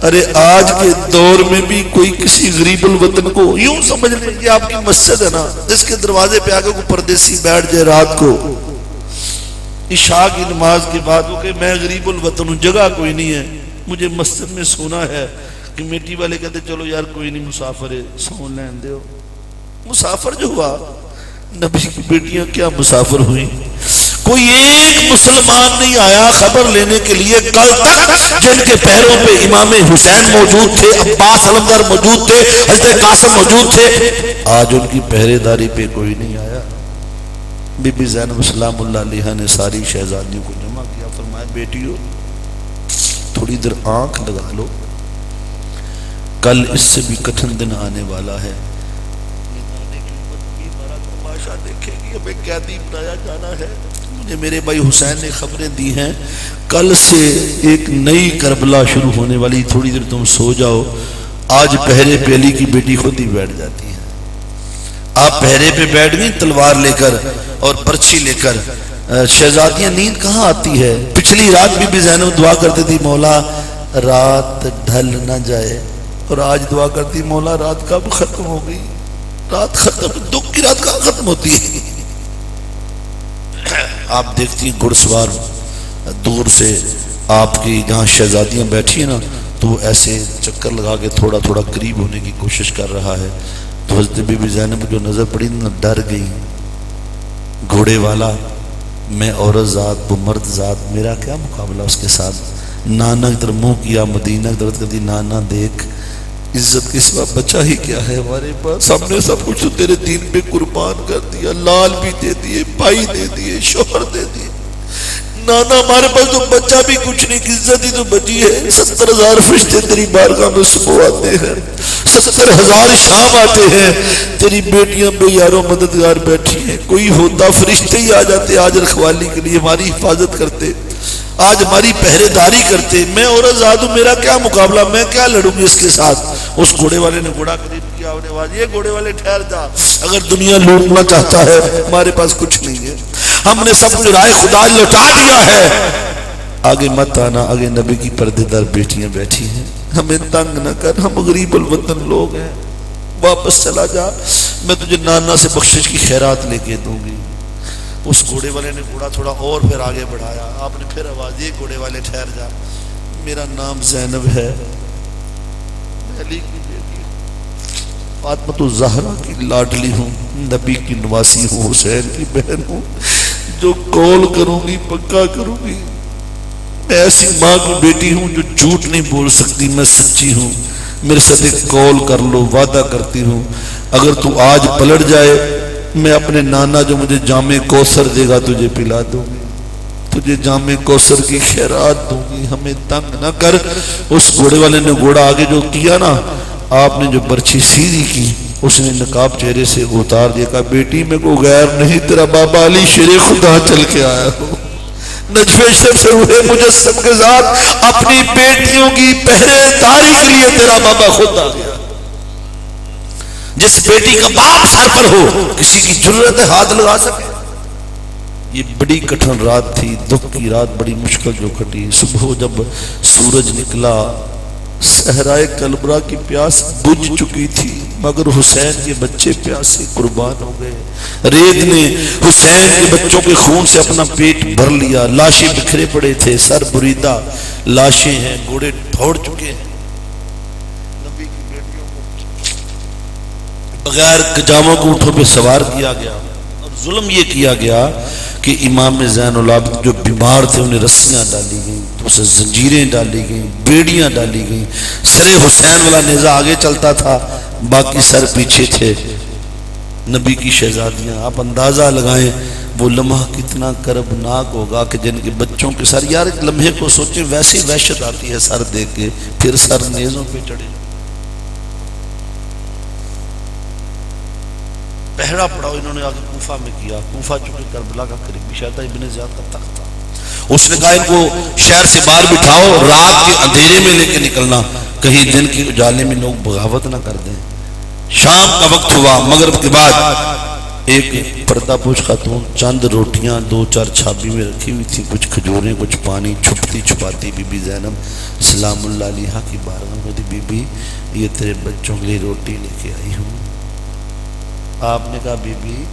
ارے آج کے دور میں بھی کوئی کسی غریب الوطن کو یوں سمجھ لیں کہ آپ کی مسجد ہے نا اس کے دروازے پہ آگے کوئی پردیسی بیٹھ جائے رات کو عشاء کی نماز کے بعد وہ کہ میں غریب الوطن ہوں جگہ کوئی نہیں ہے مجھے مسجد میں سونا ہے. کمیٹی والے کہتے چلو یار کوئی نہیں مسافر ہے سون لین دے. مسافر جو ہوا نبی کی بیٹیاں کیا مسافر ہوئی. کوئی ایک مسلمان نہیں آیا خبر لینے کے لیے کل تک جن کے پیروں پہ امام حسین موجود تھے عباس علمدار موجود تھے حضرت قاسم موجود تھے. آج ان کی پہرے داری پہ کوئی نہیں آیا. بی بی زینب سلام اللہ علیہ نے ساری شہزادیوں کو جمع کیا. فرمایا بیٹیوں تھوڑی دیر آنکھ لگا لو کل اس سے بھی کٹھن دن آنے والا ہے. دیکھے گی ہمیں قیدی بنایا جانا ہے. مجھے میرے بھائی حسین نے خبریں دی ہیں کل سے ایک نئی کربلا شروع ہونے والی. تھوڑی دیر تم سو جاؤ. آج پہرے پہ علی کی بیٹی خود ہی بیٹھ جاتی ہے. آپ پہرے پہ بیٹھ گئی تلوار لے کر اور پرچھی لے کر. شہزادیاں نیند کہاں آتی ہے. پچھلی رات بی بی زینب دعا کرتی تھی مولا رات ڈھل نہ جائے اور آج دعا کرتی مولا رات کب ختم ہو گئی. رات ختم دکھ کی رات کہاں ختم ہوتی ہے. آپ دیکھتی ہیں گھڑ سوار دور سے آپ کی جہاں شہزادیاں بیٹھی ہیں نا تو ایسے چکر لگا کے تھوڑا تھوڑا قریب ہونے کی کوشش کر رہا ہے. تو حضرت بی بی زینب جو نظر پڑی نہ ڈر گئی. گھوڑے والا میں عورت ذات وہ مرد ذات میرا کیا مقابلہ اس کے ساتھ. نانا کی طرف منہ کیا مدینہ کی طرف کہتی نانا دیکھ عزت کے سوا بچہ ہی کیا ہے ہمارے پاس. ہم نے سب کچھ تو تیرے دین پہ قربان کر دیا. لال بھی دے دیے بھائی دے دیے شوہر دے دیے. نانا ہمارے پاس تو بچہ بھی کچھ نہیں عزت ہی تو بچی ہے. 70,000 فرشتے تیری بارگاہ میں صبح آتے ہیں 70,000 شام آتے ہیں. تیری بیٹیاں بے یاروں مددگار بیٹھی ہیں. کوئی ہوتا فرشتے ہی آ جاتے آج رکھوالی کے لیے ہماری حفاظت کرتے آج ہماری پہرے داری کرتے. میں عورت ذات ہوں میرا کیا مقابلہ میں کیا لڑوں گی اس کے ساتھ. اس گھوڑے والے نے گھوڑا قریب کیا اور آواز یہ گھوڑے والے ٹھہر جا. اگر دنیا لوٹنا چاہتا ہے ہمارے پاس کچھ نہیں ہے. ہم نے سب کچھ رائے خدا لوٹا دیا ہے. آگے مت آنا. آگے نبی کی پردے دار بیٹیاں بیٹھی ہیں. ہمیں تنگ نہ کر ہم غریب الوطن لوگ ہیں. واپس چلا جا میں تجھے نانا سے بخشش کی خیرات لے کے دوں گی. اس گھوڑے والے نے گھوڑا تھوڑا اور پھر آگے بڑھایا. آپ نے پھر آواز یہ گھوڑے والے ٹھہر جا میرا نام زینب ہے علی کی بیٹی ہوں فاطمہ الزہرا کی لاڈلی ہوں نبی کی نواسی ہوں حسین کی بہن ہوں. جو قول کروں گی پکا کروں گی. میں ایسی ماں کی بیٹی ہوں جو جھوٹ نہیں بول سکتی. میں سچی ہوں. میرے ساتھ ایک قول کر لو وعدہ کرتی ہوں اگر تو آج پلٹ جائے میں اپنے نانا جو مجھے جام کوثر دے گا تجھے پلا دوں گی. تجھے جام کوثر کی خیرات دوں گی. ہمیں تنگ نہ کر. اس گھوڑے والے نے گھوڑا آگے جو کیا نا آپ نے جو برچھی سیدھی کی اس نے نقاب چہرے سے اتار دیا. کہا بیٹی میں کو غیر نہیں تیرا بابا علی شیر خدا چل کے آیا ہو. نجفے شرف ہوئے مجسم کے ساتھ اپنی بیٹیوں کی پہرے داری کے لیے تیرا بابا خود آ گیا. جس بیٹی کا باپ سر پر ہو کسی کی جرت ہے ہاتھ لگا سکے؟ یہ بڑی کٹھن رات تھی، دکھ کی رات بڑی مشکل جو کٹی۔ صبح جب سورج نکلا صحرائے کلبرا کی پیاس بجھ چکی تھی، مگر حسین کے بچے پیاسے قربان ہو گئے۔ ریت نے حسین کے بچوں کے خون سے اپنا پیٹ بھر لیا، لاشیں بکھرے پڑے تھے، سر بریدہ لاشیں ہیں، گھوڑے دوڑ چکے ہیں۔ نبی کی بیٹیوں کو بغیر کجاموں کو اونٹوں پہ سوار کیا گیا، اور ظلم یہ کیا گیا کہ امام زین العابدین جو بیمار تھے انہیں رسیاں ڈالی گئیں، اسے زنجیریں ڈالی گئیں، بیڑیاں ڈالی گئیں۔ سر حسین والا نیزہ آگے چلتا تھا، باقی سر پیچھے تھے۔ نبی کی شہزادیاں، آپ اندازہ لگائیں وہ لمحہ کتنا کربناک ہوگا کہ جن کے بچوں کے سر، یار ایک لمحے کو سوچیں، ویسی وحشت آتی ہے سر دیکھ کے، پھر سر نیزوں پہ چڑھے۔ پہرا پڑا انہوں نے آگے کوفہ میں کیا۔ کوفہ چونکہ کربلا کا قریبی شہر تھا، ابن زیاد کا تخت تھا۔ اس نے کہا ان کو شہر سے باہر بٹھاؤ، رات کے اندھیرے میں لے کے نکلنا، کہیں دن کے اجالے میں لوگ بغاوت نہ کر دیں۔ شام کا وقت ہوا، مغرب کے بعد ایک پردہ پوش خاتون چند روٹیاں 2-4 چھابی میں رکھی ہوئی تھی، کچھ کھجوریں، کچھ پانی، چھپتی چھپاتی بی بی زینب سلام اللہ علیہا کی بارگاہ میں، بی بی یہ تیرے بچوں کے لیے روٹی لے کے آئی ہوں۔ آپ نے کہا بی بی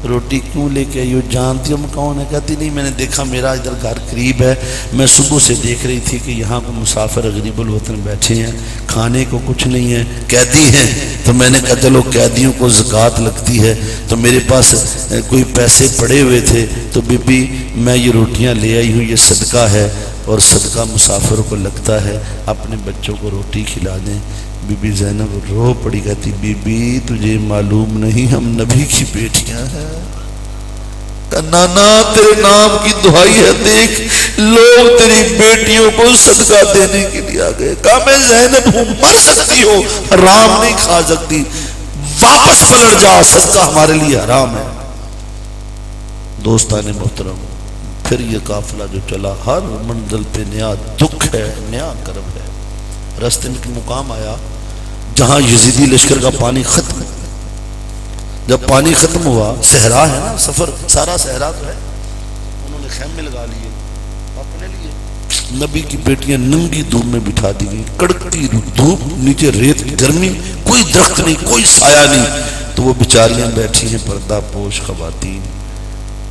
روٹی کیوں لے کے آئی ہو، جانتی ہو میں کون ہے؟ کہتی نہیں، میں نے دیکھا میرا ادھر گھر قریب ہے، میں صبح سے دیکھ رہی تھی کہ یہاں کو مسافر غریب الوطن بیٹھے ہیں، کھانے کو کچھ نہیں ہے، قیدی ہیں، تو میں نے کہا چلو قیدیوں کو زکوٰۃ لگتی ہے، تو میرے پاس کوئی پیسے پڑے ہوئے تھے، تو بی بی میں یہ روٹیاں لے آئی ہوں، یہ صدقہ ہے، اور صدقہ مسافروں کو لگتا ہے، اپنے بچوں کو روٹی کھلا دیں۔ بی بی زینب رو پڑی، کہتی بی بی تجھے معلوم نہیں ہم نبی کی بیٹیاں ہیں؟ نانا تیرے نام کی دعائی ہے، دیکھ لوگ تیری بیٹیوں کو صدقہ دینے کے لیے آ گئے۔ کہا میں زینب ہوں، مر سکتی ہو، حرام نہیں کھا سکتی، واپس پلٹ جا، صدقہ ہمارے لیے حرام ہے۔ دوستان محترم، پھر یہ قافلہ جو چلا، ہر منزل پہ نیا دکھ ہے، نیا کرب ہے۔ راستے میں ایک مقام آیا جہاں یزیدی لشکر کا پانی ختم ہو۔ جب پانی ختم ہوا، صحرا ہے نا، سفر سارا صحرا تو ہے، انہوں نے خیمے لگا لیے اپنے لیے۔ نبی کی بیٹیاں ننگی دھوپ میں بٹھا دی گئی، کڑکتی دھوپ، نیچے ریت کی گرمی، کوئی درخت نہیں، کوئی سایہ نہیں، تو وہ بیچاریاں بیٹھی ہیں پردہ پوش خواتین۔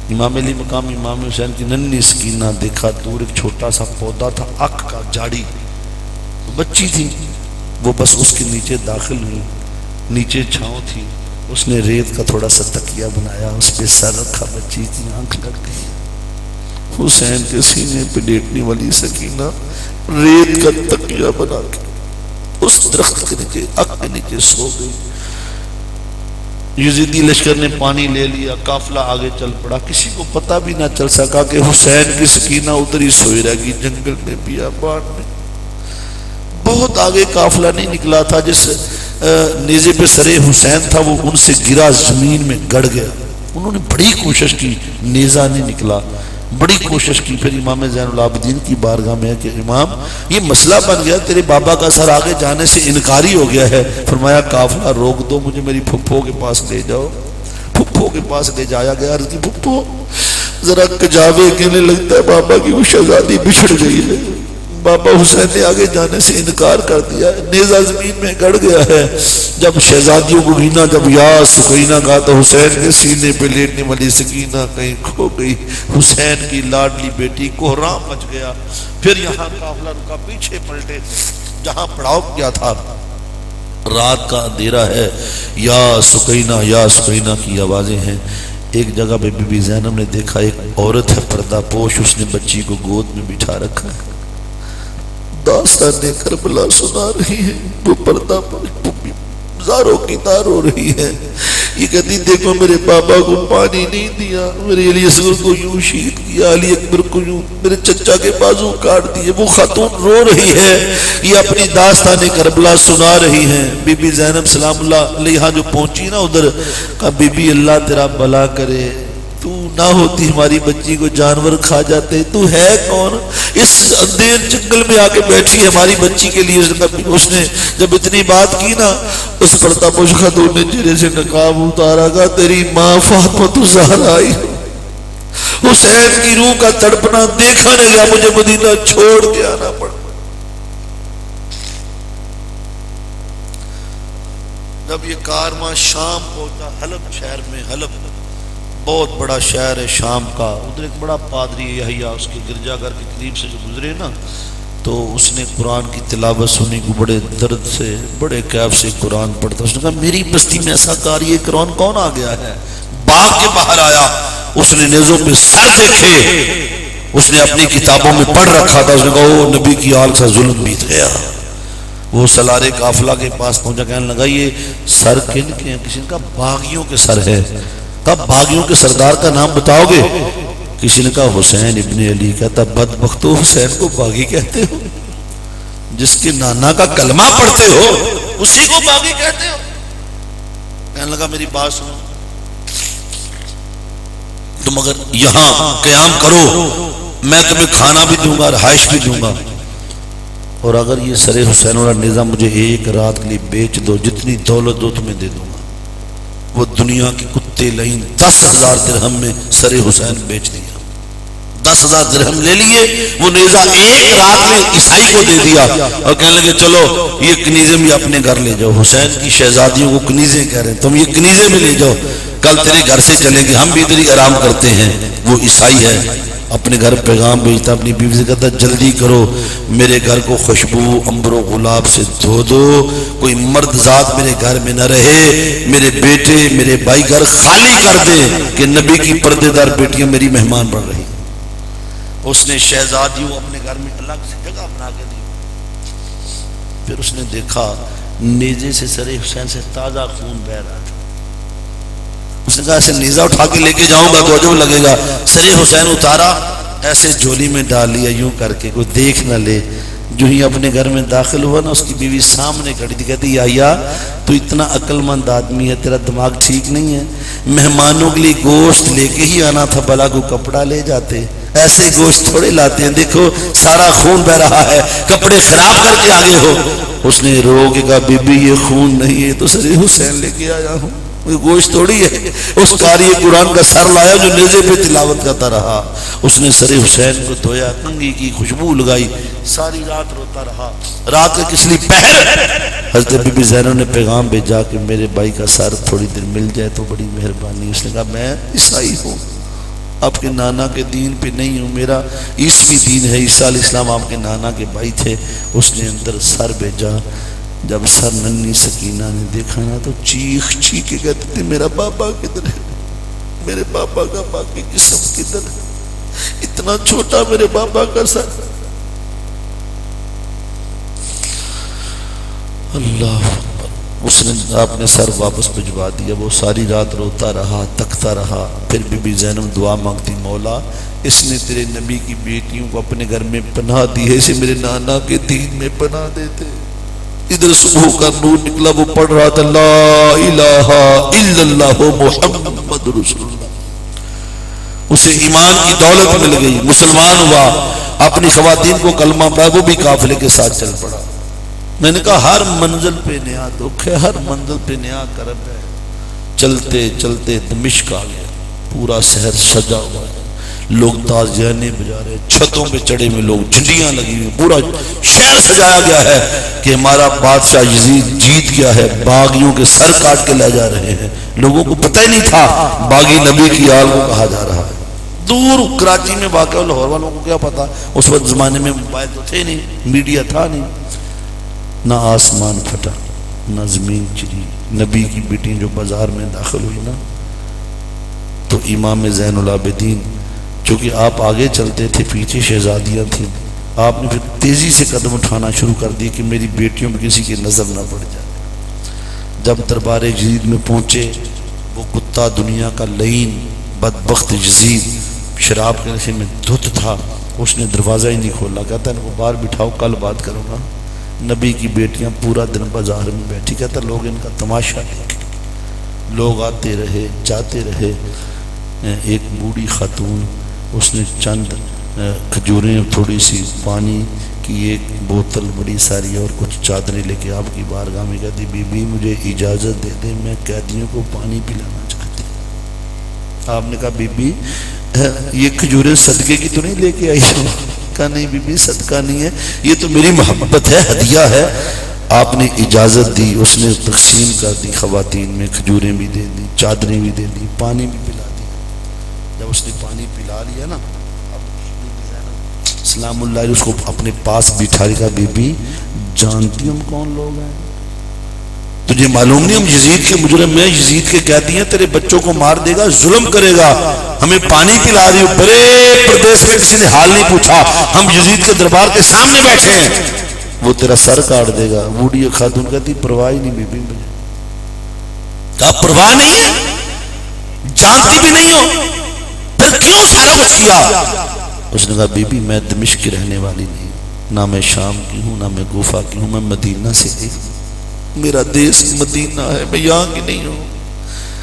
امام علی مقام امام حسین کی ننھی سکینہ، دیکھا دور ایک چھوٹا سا پودا تھا، اک کا جاڑی، بچی تھی، وہ بس اس کے نیچے داخل ہوئی، نیچے چھاؤں تھی، اس نے ریت کا تھوڑا سا تکیہ بنایا، اس پہ سر رکھا، بچی کی آنکھ لگ گئی۔ حسین کے سینے پہ لیٹنے والی سکینہ ریت کا تکیہ بنا کے اس درخت کے نیچے، اک کے نیچے سو گئی۔ یزیدی لشکر نے پانی لے لیا، قافلہ آگے چل پڑا، کسی کو پتہ بھی نہ چل سکا کہ حسین کی سکینہ ادھر ہی سوئی رہ گئی، جنگل میں، بیابان میں۔ بہت آگے قافلہ نہیں نکلا تھا، جس نیزے پہ سر حسین تھا وہ ان سے گرا، زمین میں گڑ گیا۔ انہوں نے بڑی کوشش کی، نیزہ نہیں نکلا، بڑی کوشش کی۔ پھر امام زین العابدین کی بارگاہ میں ہے کہ امام یہ مسئلہ بن گیا، تیرے بابا کا سر آگے جانے سے انکاری ہو گیا ہے۔ فرمایا قافلہ روک دو، مجھے میری پھپھو کے پاس لے جاؤ۔ پھپھو کے پاس لے جایا گیا، عرض کی پھپھو ذرا کجاوے کہنے لگتا ہے بابا کی وہ شہزادی بچھڑ گئی ہے۔ بابا حسین نے آگے جانے سے انکار کر دیا، نیزہ زمین میں گڑ گیا ہے۔ جب شہزادیوں کو گینا، جب یا سکینہ کہا تو حسین کے سینے پہ لیٹنے والی سکینہ کہیں کھو گئی، حسین کی لاڈلی بیٹی کوہرام مچ گیا۔ پھر یہاں قافلہ رکا، پیچھے پلٹے، جہاں پڑاؤ کیا تھا، رات کا اندھیرا ہے، یا سکینہ کی آوازیں ہیں۔ ایک جگہ پہ بی بی زینب نے دیکھا ایک عورت ہے پردہ پوش، اس نے بچی کو گود میں بٹھا رکھا ہے، داستان کربلا سنا رہی ہے، وہ پردہ زاروں کی تار ہو رہی ہے۔ یہ کہتی دیکھو میرے بابا کو پانی نہیں دیا، میرے علی اصغر کو یوں شہید کیا، علی اکبر کو یوں، میرے چچا کے بازو کاٹ دیے۔ وہ خاتون رو رہی ہے، یہ اپنی داستان کربلا سنا رہی ہیں۔ بی بی زینب سلام اللہ علیہا جو پہنچی نا ادھر، کہا بی بی اللہ تیرا بھلا کرے، تو نہ ہوتی ہماری بچی کو جانور کھا جاتے، تو ہے کون؟ اس اندھیر جنگل میں آ کے بیٹھی ہماری بچی کے لیے۔ اس نے جب اتنی بات کی نا، اس پردہ پوش خاتون نے چہرے سے نقاب اتارا کہا تیری ماں فاطمہ الزہرا آئی، حسین کی روح کا تڑپنا دیکھا نہیں گیا، مجھے مدینہ چھوڑ کے آنا پڑا۔ جب یہ کارواں شام پہنچا، حلب شہر میں، حلب بہت بڑا شہر ہے شام کا، ادھر ایک بڑا پادری یحییٰ اس کے گرجا گھر کے قریب سے جو گزرے نا، تو اس نے قرآن کی تلاوت سنی کو بڑے درد سے بڑے کیف سے قرآن پڑھتا، اس نے کہا میری بستی میں ایسا قاری قرآن کون آ گیا ہے؟ باغ کے باہر آیا، اس نے نیزوں پہ سر دیکھے، اس نے اپنی کتابوں میں پڑھ رکھا تھا، اس نے کہا او نبی کی آل کا ظلم بیت گیا۔ وہ سلارے قافلہ کے پاس پہنچا، کہنے لگا یہ سر کن کے ہیں؟ کسی نے کہا باغیوں کے سر ہے۔ کہا باغیوں کے سردار کا نام بتاؤ گے؟ کسی نے کہا حسین ابن علی۔ کہتا بدبختو حسین کو باغی کہتے ہو؟ جس کے نانا کا کلمہ پڑھتے ہو اسی کو باغی کہتے ہو؟ کہنے لگا میری بات سنو، تم اگر یہاں قیام کرو میں تمہیں کھانا بھی دوں گا رہائش بھی دوں گا، اور اگر یہ سر حسین والا نظام مجھے ایک رات کے لیے بیچ دو، جتنی دولت دو تمہیں دے دوں گا۔ وہ دنیا کے کتے لئین 10,000 درہم میں سر حسین بیچ دیا، 10,000 درہم لے لیے، وہ نیزہ ایک رات میں عیسائی کو دے دیا، اور کہنے لگے چلو یہ کنیزیں بھی اپنے گھر لے جاؤ۔ حسین کی شہزادیوں کو کنیزیں کہہ رہے ہیں، تم یہ کنیزیں بھی لے جاؤ، کل تیرے گھر سے چلے گی، ہم بھی ادھر ہی آرام کرتے ہیں۔ وہ عیسائی ہے، اپنے گھر پیغام بھیجتا، اپنی بیوی سے کہتا جلدی کرو میرے گھر کو خوشبو امبر و گلاب سے دھو دو، کوئی مرد ذات میرے گھر میں نہ رہے، میرے بیٹے میرے بھائی گھر خالی کر دے کہ نبی کی پردے دار بیٹیاں میری مہمان بن رہی۔ اس نے شہزادیوں اپنے گھر میں الگ سے جگہ بنا کے دی۔ پھر اس نے دیکھا نیزے سے سر حسین سے تازہ خون بہ رہا تھا۔ اس نے کہا ایسے نیزہ اٹھا کے لے کے جاؤں گا تو عجب لگے گا۔ سر حسین اتارا، ایسے جولی میں ڈال لیا یوں کر کے کوئی دیکھ نہ لے۔ جو ہی اپنے گھر میں داخل ہوا نا، اس کی بیوی سامنے کھڑی تھی، کہتی یا تو اتنا عقل مند آدمی ہے، تیرا دماغ ٹھیک نہیں ہے؟ مہمانوں کے لیے گوشت لے کے ہی آنا تھا، بھلا کو کپڑا لے جاتے، ایسے گوشت تھوڑے لاتے ہیں، دیکھو سارا خون بہ رہا ہے، کپڑے خراب کر کے آگے ہو۔ اس نے رو کے کہا بی بی یہ خون نہیں ہے تو سر حسین لے کے آیا ہوں، گوشت تھوڑی ہے۔ اس قاری قرآن کا سر لایا جو نیزے پہ تلاوت کرتا رہا، اس نے سر حسین کو دھویا، کنگھی کی خوشبو لگائی، ساری رات روتا رہا۔ رات کے کس لیے پہر حضرت بی بی زینب نے پیغام بھیجا کہ میرے بھائی کا سر تھوڑی دیر مل جائے تو بڑی مہربانی۔ اس نے کہا میں عیسائی ہوں، آپ کے نانا کے دین پہ نہیں ہوں، میرا عیسوی دین ہے، عیسیٰ علیہ السلام آپ کے نانا کے بھائی تھے۔ اس نے اندر سر بھیجا، جب سر ننھی سکینہ نے دیکھا نا تو چیخ چیخ کے کہتے تھے میرا بابا کدھر ہے، میرے بابا کا باقی جسم کدھر ہے، اتنا چھوٹا میرے بابا کا سر۔ اللہ اس نے آپ نے سر واپس بھجوا دیا۔ وہ ساری رات روتا رہا، تکتا رہا۔ پھر بی بی زینب دعا مانگتی، مولا اس نے تیرے نبی کی بیٹیوں کو اپنے گھر میں پناہ دی ہے، اسے میرے نانا کے دین میں پناہ دیتے۔ ادھر صبح کا نور نکلا، وہ پڑھ رہا تھا لا الہ الا اللہ محمد رسول اللہ۔ اسے ایمان کی دولت مل گئی، مسلمان ہوا، اپنی خواتین کو کلمہ پڑھا، وہ بھی قافلے کے ساتھ چل پڑا۔ میں نے کہا ہر منزل پہ نیا دکھ ہے، ہر منزل پہ نیا کرم ہے۔ چلتے چلتے دمشق آ گیا، پورا شہر سجا ہوا ہے، لوگ تازیانے بجا رہے، چھتوں پہ چڑھے ہوئے لوگ، جھنڈیاں لگی ہوئی، پورا شہر سجایا گیا ہے کہ ہمارا بادشاہ یزید جیت گیا ہے، باغیوں کے سر کاٹ کے لے جا رہے ہیں۔ لوگوں کو پتہ ہی نہیں تھا باغی نبی کی آل کو کہا جا رہا ہے۔ دور کراچی میں واقع، لاہور والوں کو کیا پتا، اس وقت زمانے میں موبائل تو تھے نہیں، میڈیا تھا نہیں، نہ آسمان پھٹا نہ زمین چری۔ نبی کی بیٹی جو بازار میں داخل ہوئی نا، تو امام زین العابدین، چونکہ آپ آگے چلتے تھے، پیچھے شہزادیاں تھیں، آپ نے پھر تیزی سے قدم اٹھانا شروع کر دی کہ میری بیٹیوں میں کسی کی نظر نہ پڑ جائے۔ جب دربار یزید میں پہنچے، وہ کتا دنیا کا لعین بدبخت یزید شراب کے نشے میں دھت تھا، اس نے دروازہ ہی نہیں کھولا، کہتا ہے ان کو باہر بٹھاؤ، کل بات کروں گا۔ نبی کی بیٹیاں پورا دن بازار میں بیٹھی، کہتا لوگ ان کا تماشا دیکھیں۔ لوگ آتے رہے جاتے رہے۔ ایک بوڑھی خاتون، اس نے چند کھجوریں، تھوڑی سی پانی کہ ایک بوتل بڑی ساری اور کچھ چادریں لے کے آپ کی بارگاہ میں کہتی بی بی مجھے اجازت دے دیں میں قیدیوں کو پانی پلانا چاہتی ہوں۔ آپ نے کہا بی بی یہ کھجوریں صدقے کی تو نہیں لے کے آئی ہو؟ کہا نہیں بی بی صدقہ نہیں ہے، یہ تو میری محبت ہے، ہدیہ ہے۔ آپ نے اجازت دی، اس نے تقسیم کر دی، خواتین میں کھجوریں بھی دے دی، چادریں بھی دے دی، پانی بھی پلا دیا۔ جب اس نے پانی پلا لیا نا، سلام اللہ علیہ اس کو اپنے پاس بٹھا لیا، بی بی جانتی ہم کون لوگ ہیں؟ تجھے معلوم نہیں ہم یزید کے مجرم ہیں، یزید کے قیدی ہیں، تیرے بچوں کو مار دے گا، ظلم کرے گا، ہمیں پانی پلا رہی ہو، بڑے پردیس میں کسی نے حال نہیں پوچھا، ہم یزید کے دربار کے سامنے بیٹھے ہیں، وہ تیرا سر کاٹ دے گا۔ بوڑھی خاتون کہتی پرواہ ہی نہیں بی بی مجھے۔ کہا پرواہ نہیں ہے، جانتی بھی نہیں ہو، پھر کیوں سارا کچھ کیا؟ اس نے کہا بی بی میں دمشق کی رہنے والی نہیں، نہ میں شام کی ہوں، نہ میں کوفہ کی ہوں، میں مدینہ سے تھی، میرا دیس مدینہ ہے، میں یہاں کی نہیں ہوں۔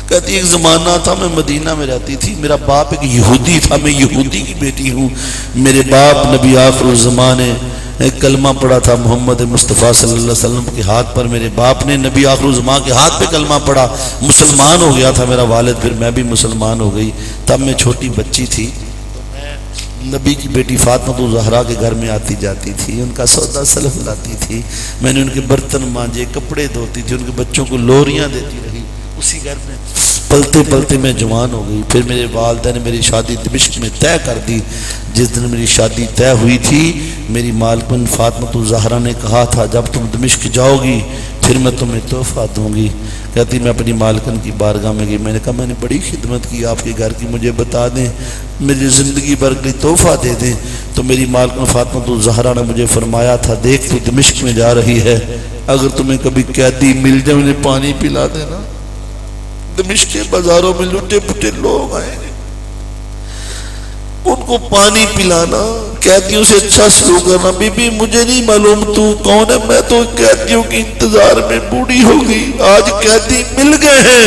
کہتی ایک زمانہ تھا میں مدینہ میں رہتی تھی، میرا باپ ایک یہودی تھا، میں یہودی کی بیٹی ہوں، میرے باپ نبی آخر الزمان کلمہ پڑھا تھا محمد مصطفیٰ صلی اللہ علیہ وسلم کے ہاتھ پر، میرے باپ نے نبی آخر الزمان کے ہاتھ پہ کلمہ پڑھا، مسلمان ہو گیا تھا میرا والد، پھر میں بھی مسلمان ہو گئی۔ تب میں چھوٹی بچی تھی، نبی کی بیٹی فاطمہ زہرا کے گھر میں آتی جاتی تھی، ان کا سودا سلف لاتی تھی، میں نے ان کے برتن مانجے، کپڑے دھوتی تھی، ان کے بچوں کو لوریاں دیتی رہی، اسی گھر میں پلتے پلتے میں جوان ہو گئی۔ پھر میرے والدہ نے میری شادی دمشق میں طے کر دی۔ جس دن میری شادی طے ہوئی تھی، میری مالکن فاطمہ زہرا نے کہا تھا جب تم دمشق جاؤ گی پھر میں تمہیں تحفہ دوں گی۔ کہتی میں اپنی مالکن کی بارگاہ میں گئی، میں نے کہا میں نے بڑی خدمت کی آپ کے گھر کی، مجھے بتا دیں میری زندگی بھر کے تحفہ دے دیں۔ تو میری مالکن فاطمہ زہرا نے مجھے فرمایا تھا دیکھ تو دمشق میں جا رہی ہے، اگر تمہیں کبھی قیدی مل جائے انہیں پانی پلا دینا، دمشق کے بازاروں میں لٹے پٹے لوگ آئیں گے، ان کو پانی پلانا، قیدیوں سے اچھا سلوک کرنا۔ بی بی مجھے نہیں معلوم تو کون ہے، میں تو قیدیوں کی انتظار میں بوڑھی ہو گئی، آج قیدی مل گئے ہیں،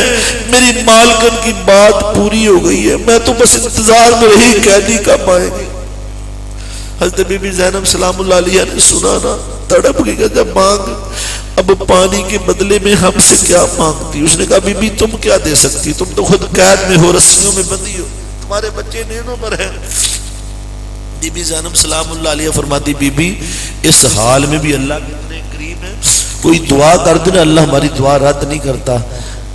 میری مالکن کی بات پوری ہو گئی ہے، میں تو بس انتظار میں رہی قیدی کب آئیں گے۔ حضرت بی بی زینب سلام اللہ علیہ نے سنا نا، تڑپ گئی کہ جب مانگ اب پانی کے بدلے میں ہم سے کیا مانگتی؟ اس نے کہا بی بی تم کیا دے سکتی، تم تو خود قید میں ہو، رسیوں میں بندی ہو، تمہارے بچے نیڑوں پر ہیں۔ بی بی زینب سلام اللہ علیہ فرماتی بی بی اس حال میں بھی اللہ کتنے کریم ہے، کوئی دعا کر دے نا اللہ ہماری دعا رد نہیں کرتا،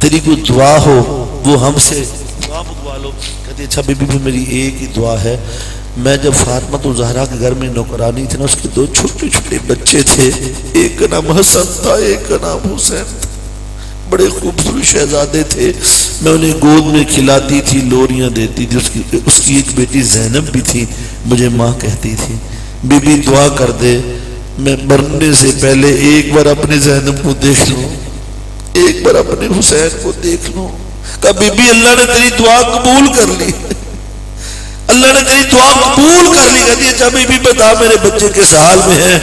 تیری کوئی دعا ہو وہ ہم سے دعا منگوا لو۔ کہتی اچھا بی بی میری ایک ہی دعا ہے، میں جب فاطمہ زہرا کے گھر میں نوکرانی تھی نا، اس کے 2 چھوٹے چھوٹے بچے تھے، ایک کا نام حسن تھا ایک کا نام حسین تھا، بڑے خوبصورت شہزادے تھے، میں انہیں گود میں کھلاتی تھی، لوریاں دیتی تھی، اس کی ایک بیٹی زینب بھی تھی، مجھے ماں کہتی تھی بی بی دعا کر دے میں مرنے سے پہلے ایک بار اپنی زینب کو دیکھ لوں، ایک بار اپنے حسین کو دیکھ لوں۔ کہا بی بی اللہ نے تیری دعا قبول کر لی، اللہ نے تیری دعا قبول کر لی۔ کہتی ہے اچھا بی بی بتا میرے بچے کس حال میں ہیں؟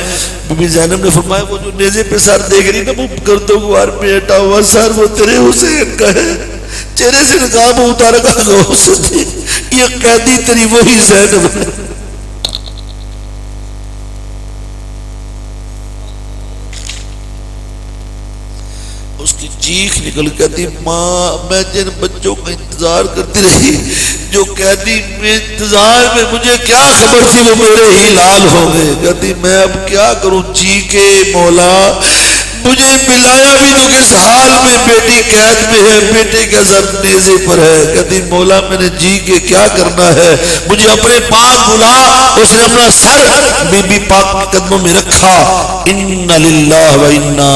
بی بی زینب نے فرمایا وہ جو نیزے پہ سر دیکھ رہی نا، وہ گردوغوار پہ ہٹا ہوا سر وہ تیرے حسین کا ہے، چہرے سے نقاب اتارا کا غوث تھی، یہ قیدی تیری وہی زینب ہے۔ اس کی چیخ نکل کہتی ماں میں جن بچوں کا انتظار کرتی رہی، جو قیدی میں انتظار میں مجھے کیا خبر تھی وہ میرے ہی لال ہو گئے۔ کہتی میں اب کیا کروں جی کے مولا، مجھے ملایا بھی تو کس حال میں، بیٹی قید میں ہے، بیٹے کا سر نیزے پر ہے۔ کہتی مولا میں نے جی کے کیا کرنا ہے، مجھے اپنے پاک بلا۔ اس نے اپنا سر بی بی پاک کے قدموں میں رکھا، ان للہ و انا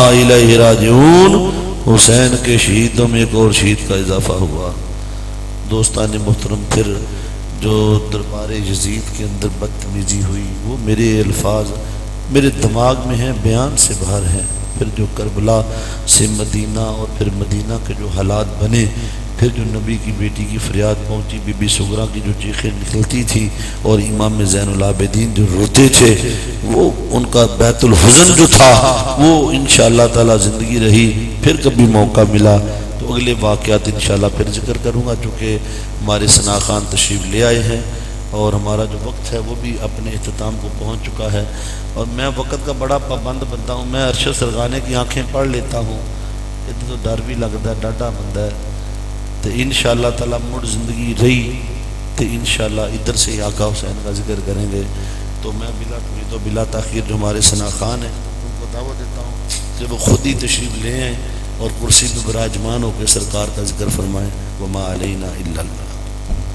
الیہ راجعون۔ حسین کے شہیدوں میں ایک اور شہید کا اضافہ ہوا۔ دوستان محترم، پھر جو دربار یزید کے اندر بدتمیزی ہوئی وہ میرے الفاظ میرے دماغ میں ہیں، بیان سے باہر ہیں۔ پھر جو کربلا سے مدینہ اور پھر مدینہ کے جو حالات بنے، پھر جو نبی کی بیٹی کی فریاد پہنچی، بی بی سغرا کی جو چیخیں نکلتی تھی اور امام زین العابدین جو روتے تھے، وہ ان کا بیت الحزن جو تھا وہ انشاءاللہ تعالی زندگی رہی۔ پھر کبھی موقع ملا تو اگلے واقعات انشاءاللہ پھر ذکر کروں گا، چونکہ ہمارے ثنا خان تشریف لے آئے ہیں اور ہمارا جو وقت ہے وہ بھی اپنے اختتام کو پہنچ چکا ہے، اور میں وقت کا بڑا پابند بندہ ہوں، میں ارشد سرگانے کی آنکھیں پڑھ لیتا ہوں، ادھر تو ڈر بھی لگتا ہے، ڈاڈا بندہ ہے، تو انشاءاللہ تعالیٰ مڑ زندگی رہی تو انشاءاللہ ادھر سے ہی آقا حسین کا ذکر کریں گے۔ تو میں بلا تمید و بلا تاخیر جو ہمارے ثنا خان ہیں ان کو دعوت دیتا ہوں کہ وہ خود ہی تشریف لے آئیں اور کرسی پہ براجمان ہو کے سرکار کا ذکر فرمائیں۔ وما علینا الا البلاغ۔